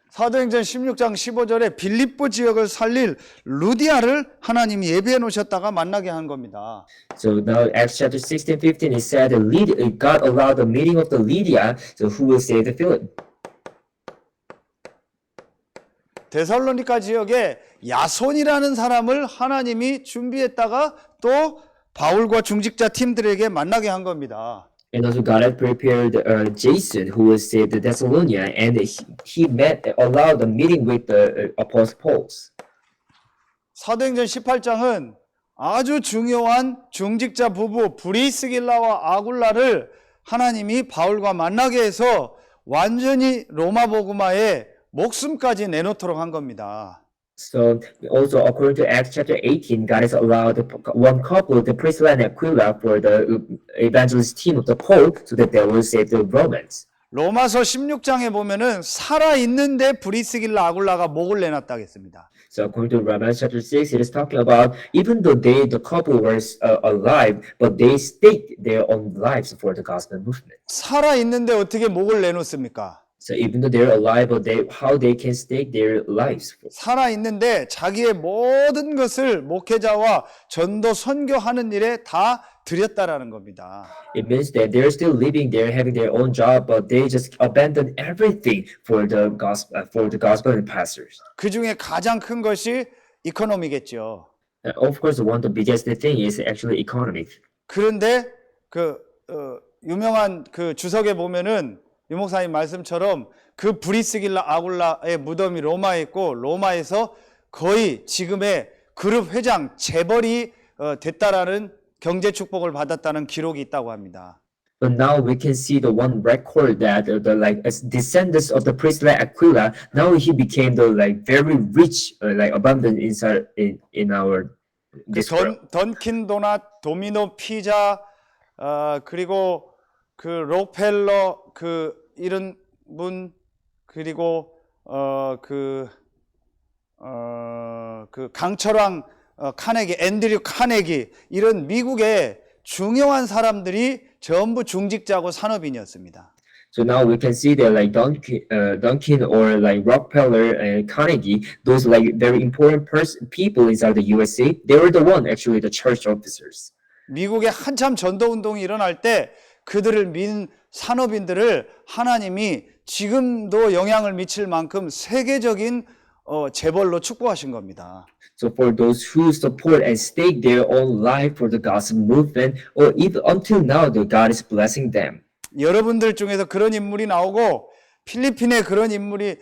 [SPEAKER 1] 사도행전 16장 15절에 빌립보 지역을 살릴 루디아를 하나님이 예비해 놓으셨다가 만나게 한 겁니다.
[SPEAKER 2] So now Acts chapter 16, 15, it said that God allowed the meeting of the Lydia, so who will save the Philip.
[SPEAKER 1] 데살로니가 지역에 야손이라는 사람을 하나님이 준비했다가 또 바울과 중직자 팀들에게 만나게 한 겁니다.
[SPEAKER 2] And also God had prepared Jason, who will save the Thessalonia, and he allowed a meeting with the Apostle Paul.
[SPEAKER 1] 사도행전 18장은 아주 중요한 중직자 부부 브리스길라와 아굴라를 하나님이 바울과 만나게 해서 완전히 로마 복음화에 목숨까지 내놓도록 한 겁니다.
[SPEAKER 2] So also according to Acts chapter 18, God has allowed one couple, the Priscilla and Aquila, for the evangelist team of the Pope, so that they will save the Romans.
[SPEAKER 1] 로마서 16장에 보면은 살아 있는데 브리스길라 아굴라가 목을 내놨다 했습니다.
[SPEAKER 2] So according to Romans chapter 6, it is talking about even though the couple were alive, but they staked their own lives for the gospel movement.
[SPEAKER 1] 살아 있는데 어떻게 목을 내놓습니까?
[SPEAKER 2] So even though they're alive, but how they can stake their lives?
[SPEAKER 1] 살아 있는데 자기의 모든 것을 목회자와 전도 선교하는 일에 다 드렸다라는 겁니다.
[SPEAKER 2] It means that they're still living, they're having their own job, but they just abandon everything for the gospel and pastors.
[SPEAKER 1] 그 중에 가장 큰 것이 이코노미겠죠.
[SPEAKER 2] Of course, one of the biggest thing is actually economic.
[SPEAKER 1] 그런데 유명한 그 주석에 보면은 유 목사님 말씀처럼 그 브리스길라 아굴라의 무덤이 로마에 있고 로마에서 거의 지금의 그룹 회장 재벌이 됐다라는 경제 축복을 받았다는 기록이 있다고 합니다.
[SPEAKER 2] But now we can see the one record that the like as descendants of the Priscilla Aquila, now he became the like very rich, like abundant inside in our this world.
[SPEAKER 1] 던킨 도넛, 도미노 피자, 그리고 그 록펠러 그 이런 분 그리고 그 강철왕 카네기, 앤드류 카네기 이런 미국의 중요한 사람들이 전부 중직자고 산업인이었습니다.
[SPEAKER 2] So now we can see that like Duncan or like Rockefeller and Carnegie, those like very important people inside the USA, they were the one actually the church officers.
[SPEAKER 1] 미국에 한참 전도 운동이 일어날 때 그들을 민 산업인들을 하나님이 지금도 영향을 미칠 만큼 세계적인 재벌로 축복하신 겁니다.
[SPEAKER 2] So for those who support and stake their own life for the gospel movement, or even until now, the God is blessing them.
[SPEAKER 1] 여러분들 중에서 그런 인물이 나오고 필리핀에 그런 인물이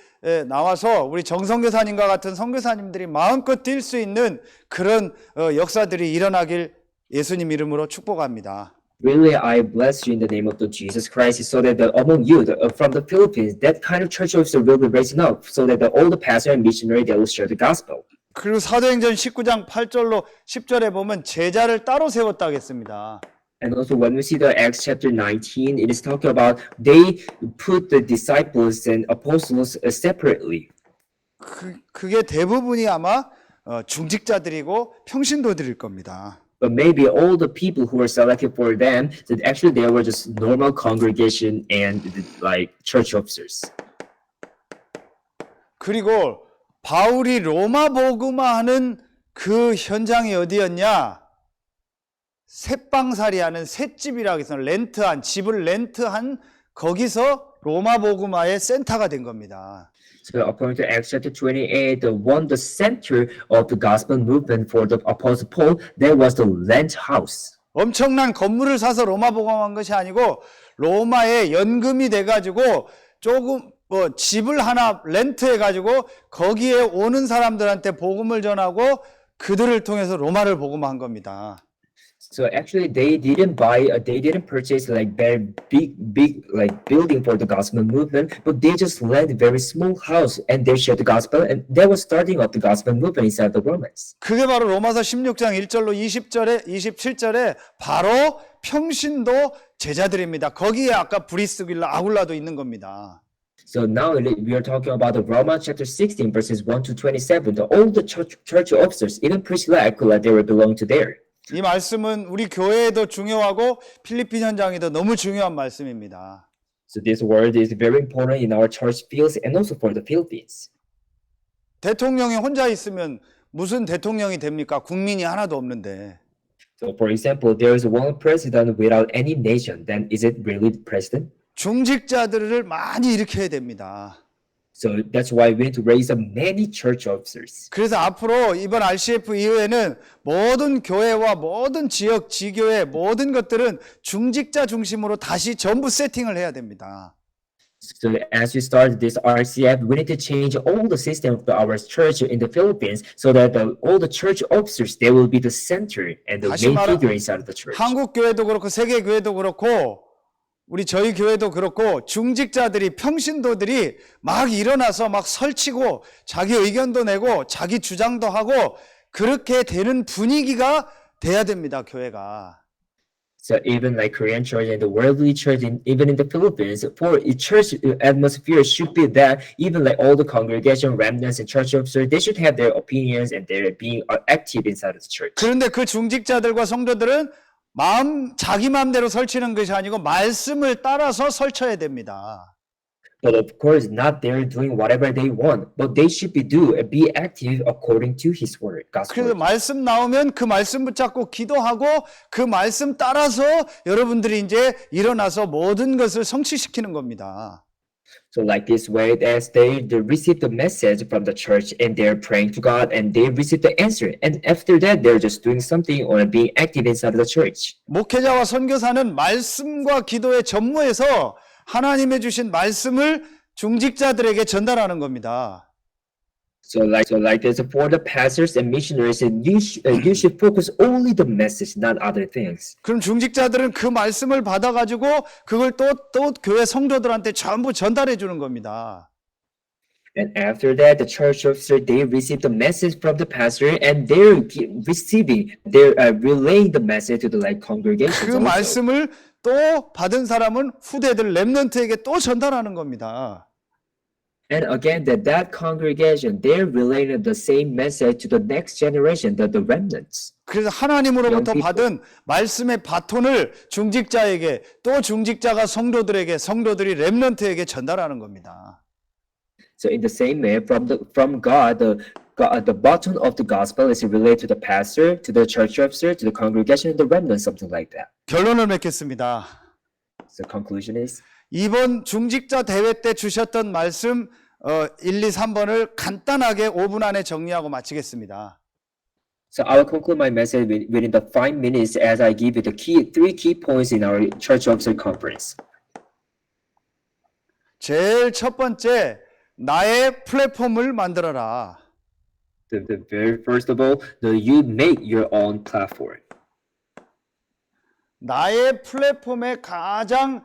[SPEAKER 1] 나와서 우리 정선교사님과 같은 선교사님들이 마음껏 뛸 수 있는 그런 역사들이 일어나길 예수님 이름으로 축복합니다.
[SPEAKER 2] Really, I bless you in the name of the Jesus Christ, so that among you, from the Philippines, that kind of church officer will be raising up, so that all the pastor and missionary they will share the gospel.
[SPEAKER 1] 그리고 사도행전 19장 8절로 10절에 보면 제자를 따로 세웠다 하겠습니다.
[SPEAKER 2] And also when we see the Acts chapter 19, it is talking about they put the disciples and apostles separately.
[SPEAKER 1] 그게 대부분이 아마 중직자들이고 평신도들일 겁니다.
[SPEAKER 2] But maybe all the people who were selected for them, that actually they were just normal congregation and like church officers.
[SPEAKER 1] 그리고 바울이 로마 복음화하는 그 현장이 어디였냐? 셋방살이하는 셋집이라고 해서 렌트한 집을 렌트한 거기서 로마 복음화의 센터가 된 겁니다.
[SPEAKER 2] So according to Acts chapter 28, the center of the gospel movement for the apostle Paul, that was the Lent house.
[SPEAKER 1] 엄청난 건물을 사서 로마 복음화한 것이 아니고 로마에 연금이 돼가지고 조금 집을 하나 렌트해가지고 거기에 오는 사람들한테 복음을 전하고 그들을 통해서 로마를 복음화한 겁니다.
[SPEAKER 2] So actually, they didn't purchase like very big like building for the gospel movement, but they just lent a very small house and they shared the gospel, and that was starting of the gospel movement inside the Romans.
[SPEAKER 1] 그게 바로 로마서 16장 1절로 20절에 27절에 바로 평신도 제자들입니다. 거기에 아까 브리스길라 아굴라도 있는 겁니다.
[SPEAKER 2] So now we are talking about the Romans chapter 16 verses 1 to 27. All the church officers, even Priscilla, Aquila, they were belong to there.
[SPEAKER 1] 이 말씀은 우리 교회에도 중요하고 필리핀 현장에도 너무 중요한 말씀입니다.
[SPEAKER 2] So this word is very important in our church fields and also for the Philippines.
[SPEAKER 1] 대통령이 혼자 있으면 무슨 대통령이 됩니까? 국민이 하나도 없는데.
[SPEAKER 2] So for example, there is one president without any nation, then is it really the president?
[SPEAKER 1] 중직자들을 많이 일으켜야 됩니다.
[SPEAKER 2] So that's why we need to raise up many church officers.
[SPEAKER 1] 그래서 앞으로 이번 RCF 이후에는 모든 교회와 모든 지역, 지교회 모든 것들은 중직자 중심으로 다시 전부 세팅을 해야 됩니다.
[SPEAKER 2] So as we start this RCF, we need to change all the system of our church in the Philippines so that all the church officers, they will be the center and the
[SPEAKER 1] 다시
[SPEAKER 2] main
[SPEAKER 1] 말하-
[SPEAKER 2] figure inside of the church.
[SPEAKER 1] 한국 교회도 그렇고 세계 교회도 그렇고 우리 저희 교회도 그렇고 중직자들이 평신도들이 막 일어나서 막 설치고 자기 의견도 내고 자기 주장도 하고 그렇게 되는 분위기가 돼야 됩니다, 교회가.
[SPEAKER 2] So even like Korean church and the worldly church, even in the Philippines, for a church atmosphere should be that even like all the congregation, remnants, and church officers, they should have their opinions and they're being active inside of the church.
[SPEAKER 1] 그런데 그 중직자들과 성도들은 자기 마음대로 설치는 것이 아니고 말씀을 따라서 설쳐야 됩니다.
[SPEAKER 2] But of course, not they're doing whatever they want, but they should be active according to His word, God's
[SPEAKER 1] 그래서
[SPEAKER 2] word.
[SPEAKER 1] 말씀 나오면 그 말씀 붙잡고 기도하고 그 말씀 따라서 여러분들이 이제 일어나서 모든 것을 성취시키는 겁니다.
[SPEAKER 2] So like this way, as they receive the message from the church and they're praying to God and they receive the answer, and after that they're just doing something or being active inside of the church.
[SPEAKER 1] 목회자와 선교사는 말씀과 기도에 전무해서 하나님의 주신 말씀을 중직자들에게 전달하는 겁니다.
[SPEAKER 2] So like this for the pastors and missionaries, and you should focus only the message, not other things.
[SPEAKER 1] 그럼 중직자들은 그 말씀을 받아가지고 그걸 또 교회 성도들한테 전부 전달해 주는 겁니다.
[SPEAKER 2] And after that, the church officer, they receive the message from the pastor, and they're relaying the message to the like congregations.
[SPEAKER 1] 그
[SPEAKER 2] also.
[SPEAKER 1] 말씀을 또 받은 사람은 후대들 렘넌트에게 또 전달하는 겁니다.
[SPEAKER 2] And again, that congregation, they're relaying the same message to the next generation, the remnants.
[SPEAKER 1] 그래서 하나님으로부터
[SPEAKER 2] young people.
[SPEAKER 1] 받은 말씀의 바톤을 중직자에게 또 중직자가 성도들에게 성도들이 렘넌트에게 전달하는 겁니다.
[SPEAKER 2] So in the same way, from God, the baton of the gospel is relayed to the pastor, to the church officer, to the congregation, and the remnants, something like that.
[SPEAKER 1] 결론을 맺겠습니다.
[SPEAKER 2] So conclusion is,
[SPEAKER 1] 이번 중직자 대회 때 주셨던 말씀 1, 2, 3번을 간단하게 5분 안에 정리하고 마치겠습니다.
[SPEAKER 2] so I will conclude my message within the 5 minutes as I give you the three key points in our church officer conference.
[SPEAKER 1] 제일 첫 번째, 나의 플랫폼을 만들어라.
[SPEAKER 2] The very first of all, you make your own platform.
[SPEAKER 1] 나의 플랫폼의 가장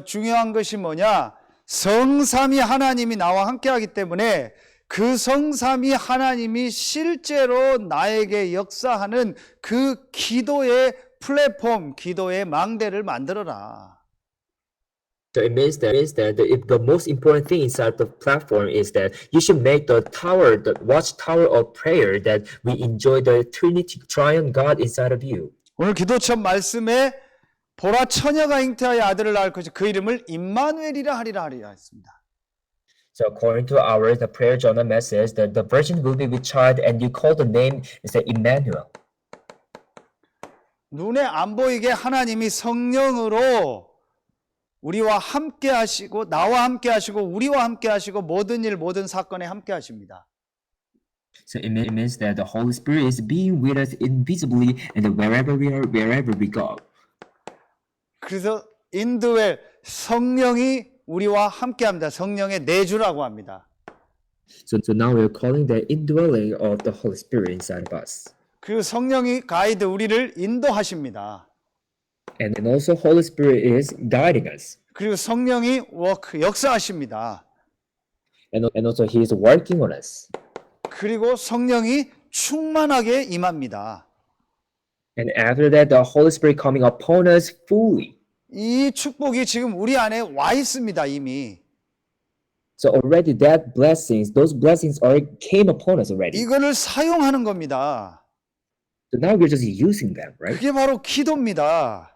[SPEAKER 1] 중요한 것이 뭐냐? 성삼위 하나님이 나와 함께하기 때문에 그 성삼위 하나님이 실제로 나에게 역사하는 그 기도의 플랫폼 기도의 망대를 만들어라.
[SPEAKER 2] So it means that the most important thing inside the platform is that you should make the tower, the watchtower of prayer, that we enjoy the Trinity, Triune God inside of you.
[SPEAKER 1] 오늘 기도 첫 말씀에 보라 처녀가 잉태하여 아들을 낳을 것이 그 이름을 임마누엘이라 하리라 했습니다.
[SPEAKER 2] So according to the prayer journal message, that the virgin will be with child, and you call the name is that Emmanuel.
[SPEAKER 1] 눈에 안 보이게 하나님이 성령으로 우리와 함께 하시고 나와 함께 하시고 우리와 함께 하시고 모든 일 모든 사건에 함께 하십니다.
[SPEAKER 2] So it means that the Holy Spirit is being with us invisibly, and that wherever we are, wherever we go.
[SPEAKER 1] 그래서 인도의 성령이 우리와 함께 합니다. 성령의 내주라고 합니다.
[SPEAKER 2] So now we are calling the indwelling of the Holy Spirit inside of us.
[SPEAKER 1] 그리고 성령이 가이드 우리를 인도하십니다.
[SPEAKER 2] And also Holy Spirit is guiding us.
[SPEAKER 1] 그리고 성령이 역사하십니다.
[SPEAKER 2] And also He is working on us.
[SPEAKER 1] 그리고 성령이 충만하게 임합니다.
[SPEAKER 2] And after that, the Holy Spirit coming upon us fully.
[SPEAKER 1] 이 축복이 지금 우리 안에 와 있습니다, 이미.
[SPEAKER 2] So already those blessings already came upon us already.
[SPEAKER 1] 이거를 사용하는 겁니다.
[SPEAKER 2] So now we're just using them, right?
[SPEAKER 1] 그게 바로 기도입니다.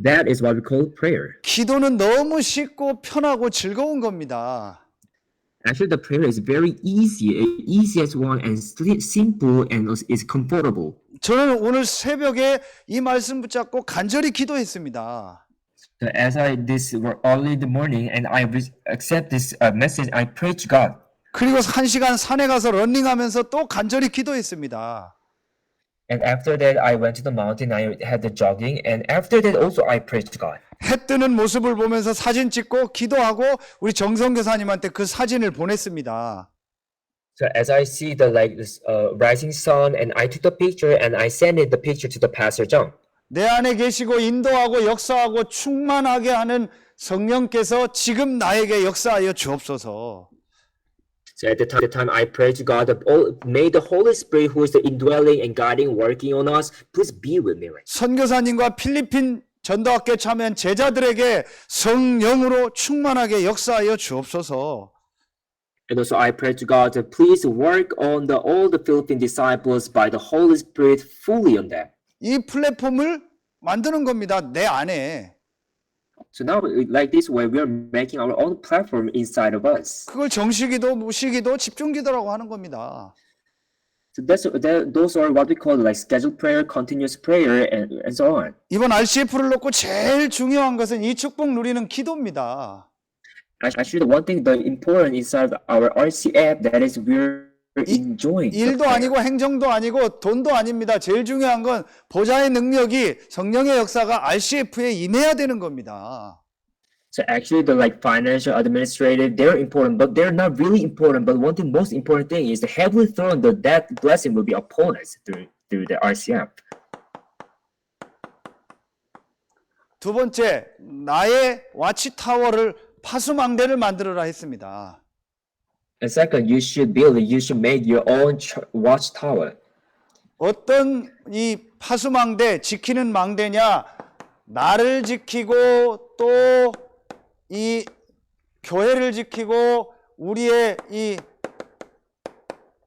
[SPEAKER 2] That is what we call prayer.
[SPEAKER 1] 기도는 너무 쉽고 편하고 즐거운 겁니다.
[SPEAKER 2] Actually, the prayer is very easiest one, and simple, and is comfortable.
[SPEAKER 1] 저는 오늘 새벽에 이 말씀 붙잡고 간절히 기도했습니다.
[SPEAKER 2] So as this early in the morning, and I accept this message, I pray to God.
[SPEAKER 1] 그리고 1시간 산에 가서 러닝하면서 또 간절히 기도했습니다.
[SPEAKER 2] And after that, I went to the mountain. I had the jogging, and after that, also I prayed to God.
[SPEAKER 1] 해 뜨는 모습을 보면서 사진 찍고 기도하고 우리 정성 교사님한테 그 사진을 보냈습니다.
[SPEAKER 2] So as I see the rising sun, and I took the picture, and I sent the picture to the Pastor Jung.
[SPEAKER 1] 내 안에 계시고 인도하고 역사하고 충만하게 하는 성령께서 지금 나에게 역사하여 주옵소서.
[SPEAKER 2] So at the time I prayed to God, may the Holy Spirit, who is the indwelling and guiding, working on us, please be with me right now.
[SPEAKER 1] 선교사님과 필리핀 전도학교에 참여한 제자들에게 성령으로 충만하게 역사하여 주옵소서.
[SPEAKER 2] And also I pray to God to please work on all the Philippine disciples by the Holy Spirit fully on them.
[SPEAKER 1] 이 플랫폼을 만드는 겁니다. 내 안에.
[SPEAKER 2] So now, like this way, we are making our own platform inside of us.
[SPEAKER 1] 그걸 정시기도, 무시기도, 집중기도라고 하는 겁니다.
[SPEAKER 2] So those are what we call like scheduled prayer, continuous prayer, and so on.
[SPEAKER 1] 이번 RCF를 놓고 제일 중요한 것은 이 축복 누리는 기도입니다.
[SPEAKER 2] Actually, the one thing, the important inside our RCF, that is we're enjoying.
[SPEAKER 1] 일도 아니고 행정도 아니고 돈도 아닙니다. 제일 중요한 건 보좌의 능력이 성령의 역사가 RCF에 임해야 되는 겁니다.
[SPEAKER 2] So actually, the financial, administrative, they're important, but they're not really important. But one thing, most important thing is the heavenly throne. That blessing will be upon us through the RCF.
[SPEAKER 1] 두 번째, 나의 와치타워를 파수망대를 만들어라 했습니다.
[SPEAKER 2] And second, you should make your own watchtower.
[SPEAKER 1] 어떤 이 파수망대, 지키는 망대냐? 나를 지키고 또 이 교회를 지키고 우리의 이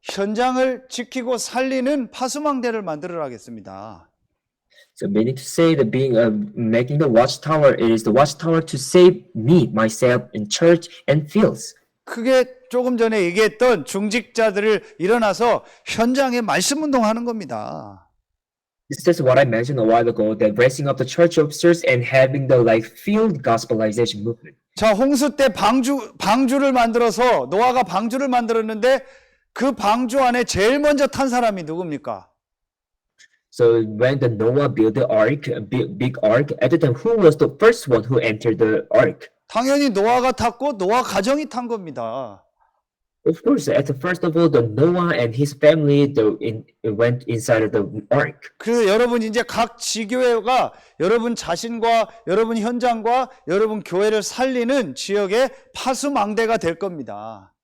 [SPEAKER 1] 현장을 지키고 살리는 파수망대를 만들어라 하겠습니다.
[SPEAKER 2] So meaning to say that making the watchtower, it is the watchtower to save me, myself, in church and fields.
[SPEAKER 1] 크게 조금 전에 얘기했던 중직자들을 일어나서 현장에 말씀 운동하는 겁니다.
[SPEAKER 2] This is what I mentioned a while ago, that raising up the church officers and having the field gospelization movement.
[SPEAKER 1] 자, 홍수 때 방주를 만들어서 노아가 방주를 만들었는데 그 방주 안에 제일 먼저 탄 사람이 누굽니까?
[SPEAKER 2] So when the Noah built the ark, big ark, at the time, who was the first one who entered the ark?
[SPEAKER 1] 당연히 노아가 탔고 노아 가정이 탄 겁니다.
[SPEAKER 2] Of course, first of all, the Noah and his family went inside of the ark.
[SPEAKER 1] 그래서 여러분 이제 각 지교회가 여러분 자신과 여러분 현장과 여러분 교회를 살리는 지역의 파수망대가 될 겁니다.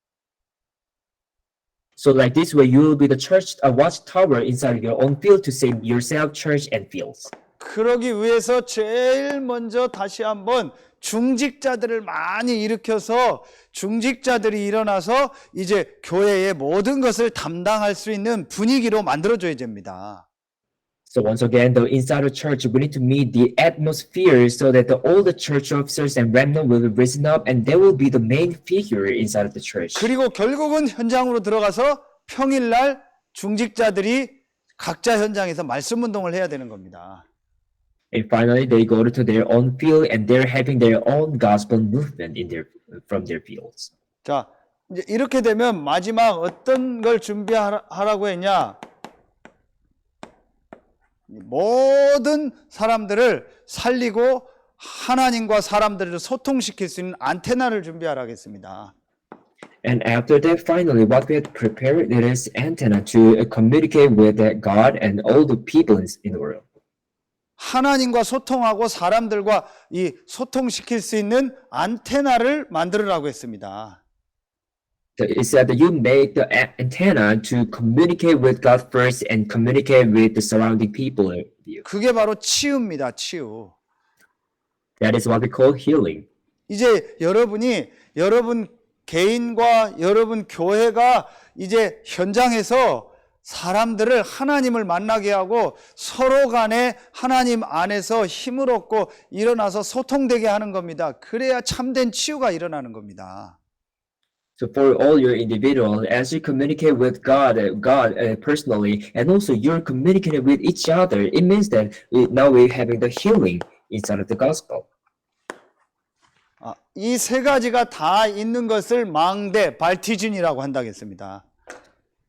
[SPEAKER 2] So like this way, you will be the church, a watchtower inside your own field to save yourself, church, and fields.
[SPEAKER 1] 그러기 위해서 제일 먼저 다시 한번 중직자들을 많이 일으켜서 중직자들이 일어나서 이제 교회의 모든 것을 담당할 수 있는 분위기로 만들어줘야 됩니다.
[SPEAKER 2] So once again, the inside of church, we need to meet the atmosphere so that all the church officers and remnant will be risen up, and they will be the main figure inside of the church.
[SPEAKER 1] 그리고 결국은 현장으로 들어가서 평일날 중직자들이 각자 현장에서 말씀 운동을 해야 되는 겁니다.
[SPEAKER 2] And finally, they go to their own field, and they're having their own gospel movement from their fields.
[SPEAKER 1] 자, 이제 이렇게 되면 마지막 어떤 걸 준비하라고 했냐? 모든 사람들을 살리고 하나님과 사람들을 소통시킬 수 있는 안테나를 준비하라고 했습니다.
[SPEAKER 2] And after that, finally, what we had prepared is antenna to communicate with God and all the people in the world.
[SPEAKER 1] 하나님과 소통하고 사람들과 이 소통시킬 수 있는 안테나를 만들으라고 했습니다.
[SPEAKER 2] It said that you make the antenna to communicate with God first and communicate with the surrounding people.
[SPEAKER 1] 그게 바로 치유입니다. 치유.
[SPEAKER 2] That is what we call healing.
[SPEAKER 1] 이제 여러분 개인과 여러분 교회가 이제 현장에서 사람들을 하나님을 만나게 하고 서로 간에 하나님 안에서 힘을 얻고 일어나서 소통되게 하는 겁니다. 그래야 참된 치유가 일어나는 겁니다.
[SPEAKER 2] So for all your individuals, as you communicate with God personally, and also you're communicating with each other, it means that now we're having the healing inside of the gospel.
[SPEAKER 1] 이 세 가지가 다 있는 것을 망대, 발티즌이라고 한다겠습니다.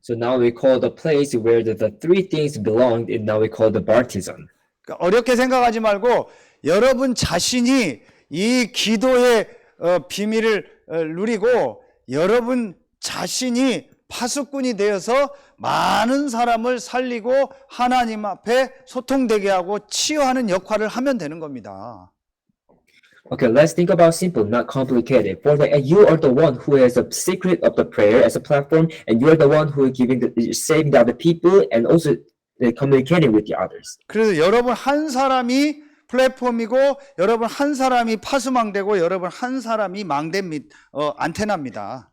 [SPEAKER 2] So now we call the place where the three things belong, and now we call the baptism.
[SPEAKER 1] 그러니까 어렵게 생각하지 말고 여러분 자신이 이 기도의 비밀을 누리고 여러분 자신이 파수꾼이 되어서 많은 사람을 살리고 하나님 앞에 소통되게 하고 치유하는 역할을 하면 되는 겁니다.
[SPEAKER 2] Okay, let's think about simple, not complicated. For you are the one who has a secret of the prayer as a platform, and you are the one who is saving the other people and also communicating with the others.
[SPEAKER 1] 그래서 여러분 한 사람이 플랫폼이고 여러분 한 사람이 파수망대고 여러분 한 사람이 망대 및 안테나입니다.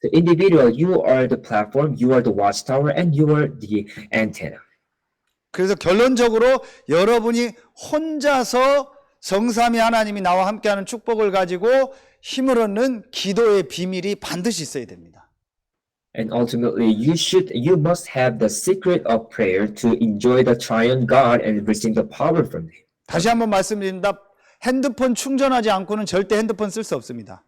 [SPEAKER 2] The individual, you are the platform, you are the watchtower, and you are the antenna.
[SPEAKER 1] 그래서 결론적으로 여러분이 혼자서 성삼위 하나님이 나와 함께하는 축복을 가지고 힘을 얻는 기도의 비밀이 반드시 있어야 됩니다.
[SPEAKER 2] And ultimately, you must have the secret of prayer to enjoy the triune God and receive the power from Him.
[SPEAKER 1] 다시 한번 말씀드립니다. 핸드폰 충전하지 않고는 절대 핸드폰 쓸 수 없습니다.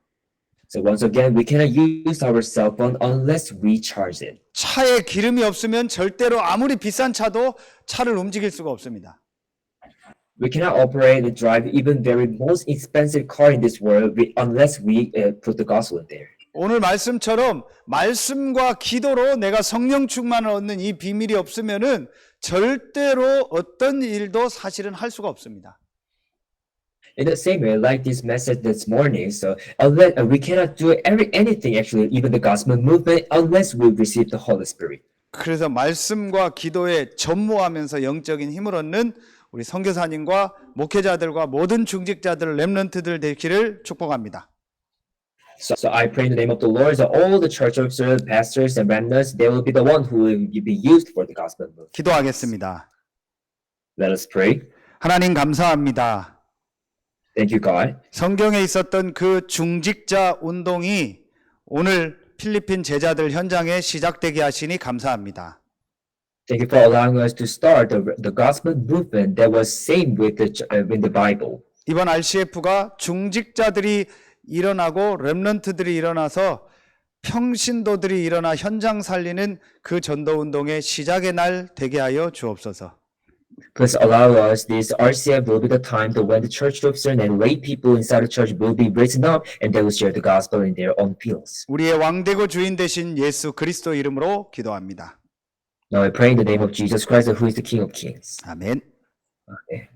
[SPEAKER 2] So once again, we cannot use our cell phone unless we charge it.
[SPEAKER 1] 차에 기름이 없으면 절대로 아무리 비싼 차도 차를 움직일 수가 없습니다.
[SPEAKER 2] We cannot operate and drive even very most expensive car in this world unless we put the gospel in there.
[SPEAKER 1] 오늘 말씀처럼 말씀과 기도로 내가 성령 충만을 얻는 이 비밀이 없으면은 절대로 어떤 일도 사실은 할 수가 없습니다.
[SPEAKER 2] In the same way, like this message this morning, so unless we cannot do anything actually, even the gospel movement, unless we receive the Holy Spirit.
[SPEAKER 1] 그래서 말씀과 기도에 전무하면서 영적인 힘을 얻는 우리 선교사님과 목회자들과 모든 중직자들, 렘넌트들 되기를 축복합니다.
[SPEAKER 2] So I pray in the name of the Lord that all the church officers, pastors, and remnants, they will be the one who will be used for the gospel movement.
[SPEAKER 1] 기도하겠습니다.
[SPEAKER 2] Let us pray.
[SPEAKER 1] 하나님 감사합니다.
[SPEAKER 2] Thank you, God.
[SPEAKER 1] 성경에 있었던 그 중직자 운동이 오늘 필리핀 제자들 현장에 시작되게 하시니 감사합니다.
[SPEAKER 2] Thank you for allowing us to start the gospel movement that was same with the Bible.
[SPEAKER 1] 이번 RCF가 중직자들이 일어나고 렘넌트들이 일어나서 평신도들이 일어나 현장 살리는 그 전도 운동의 시작의 날 되게 하여 주옵소서.
[SPEAKER 2] Please allow us this RCF will be the time that when the church officers and lay people inside the church will be risen up and they will share the gospel in their own fields.
[SPEAKER 1] 우리의 왕되고 주인 되신 예수 그리스도 이름으로 기도합니다.
[SPEAKER 2] Now I pray in the name of Jesus Christ, who is the King of Kings.
[SPEAKER 1] 아멘.
[SPEAKER 2] Amen.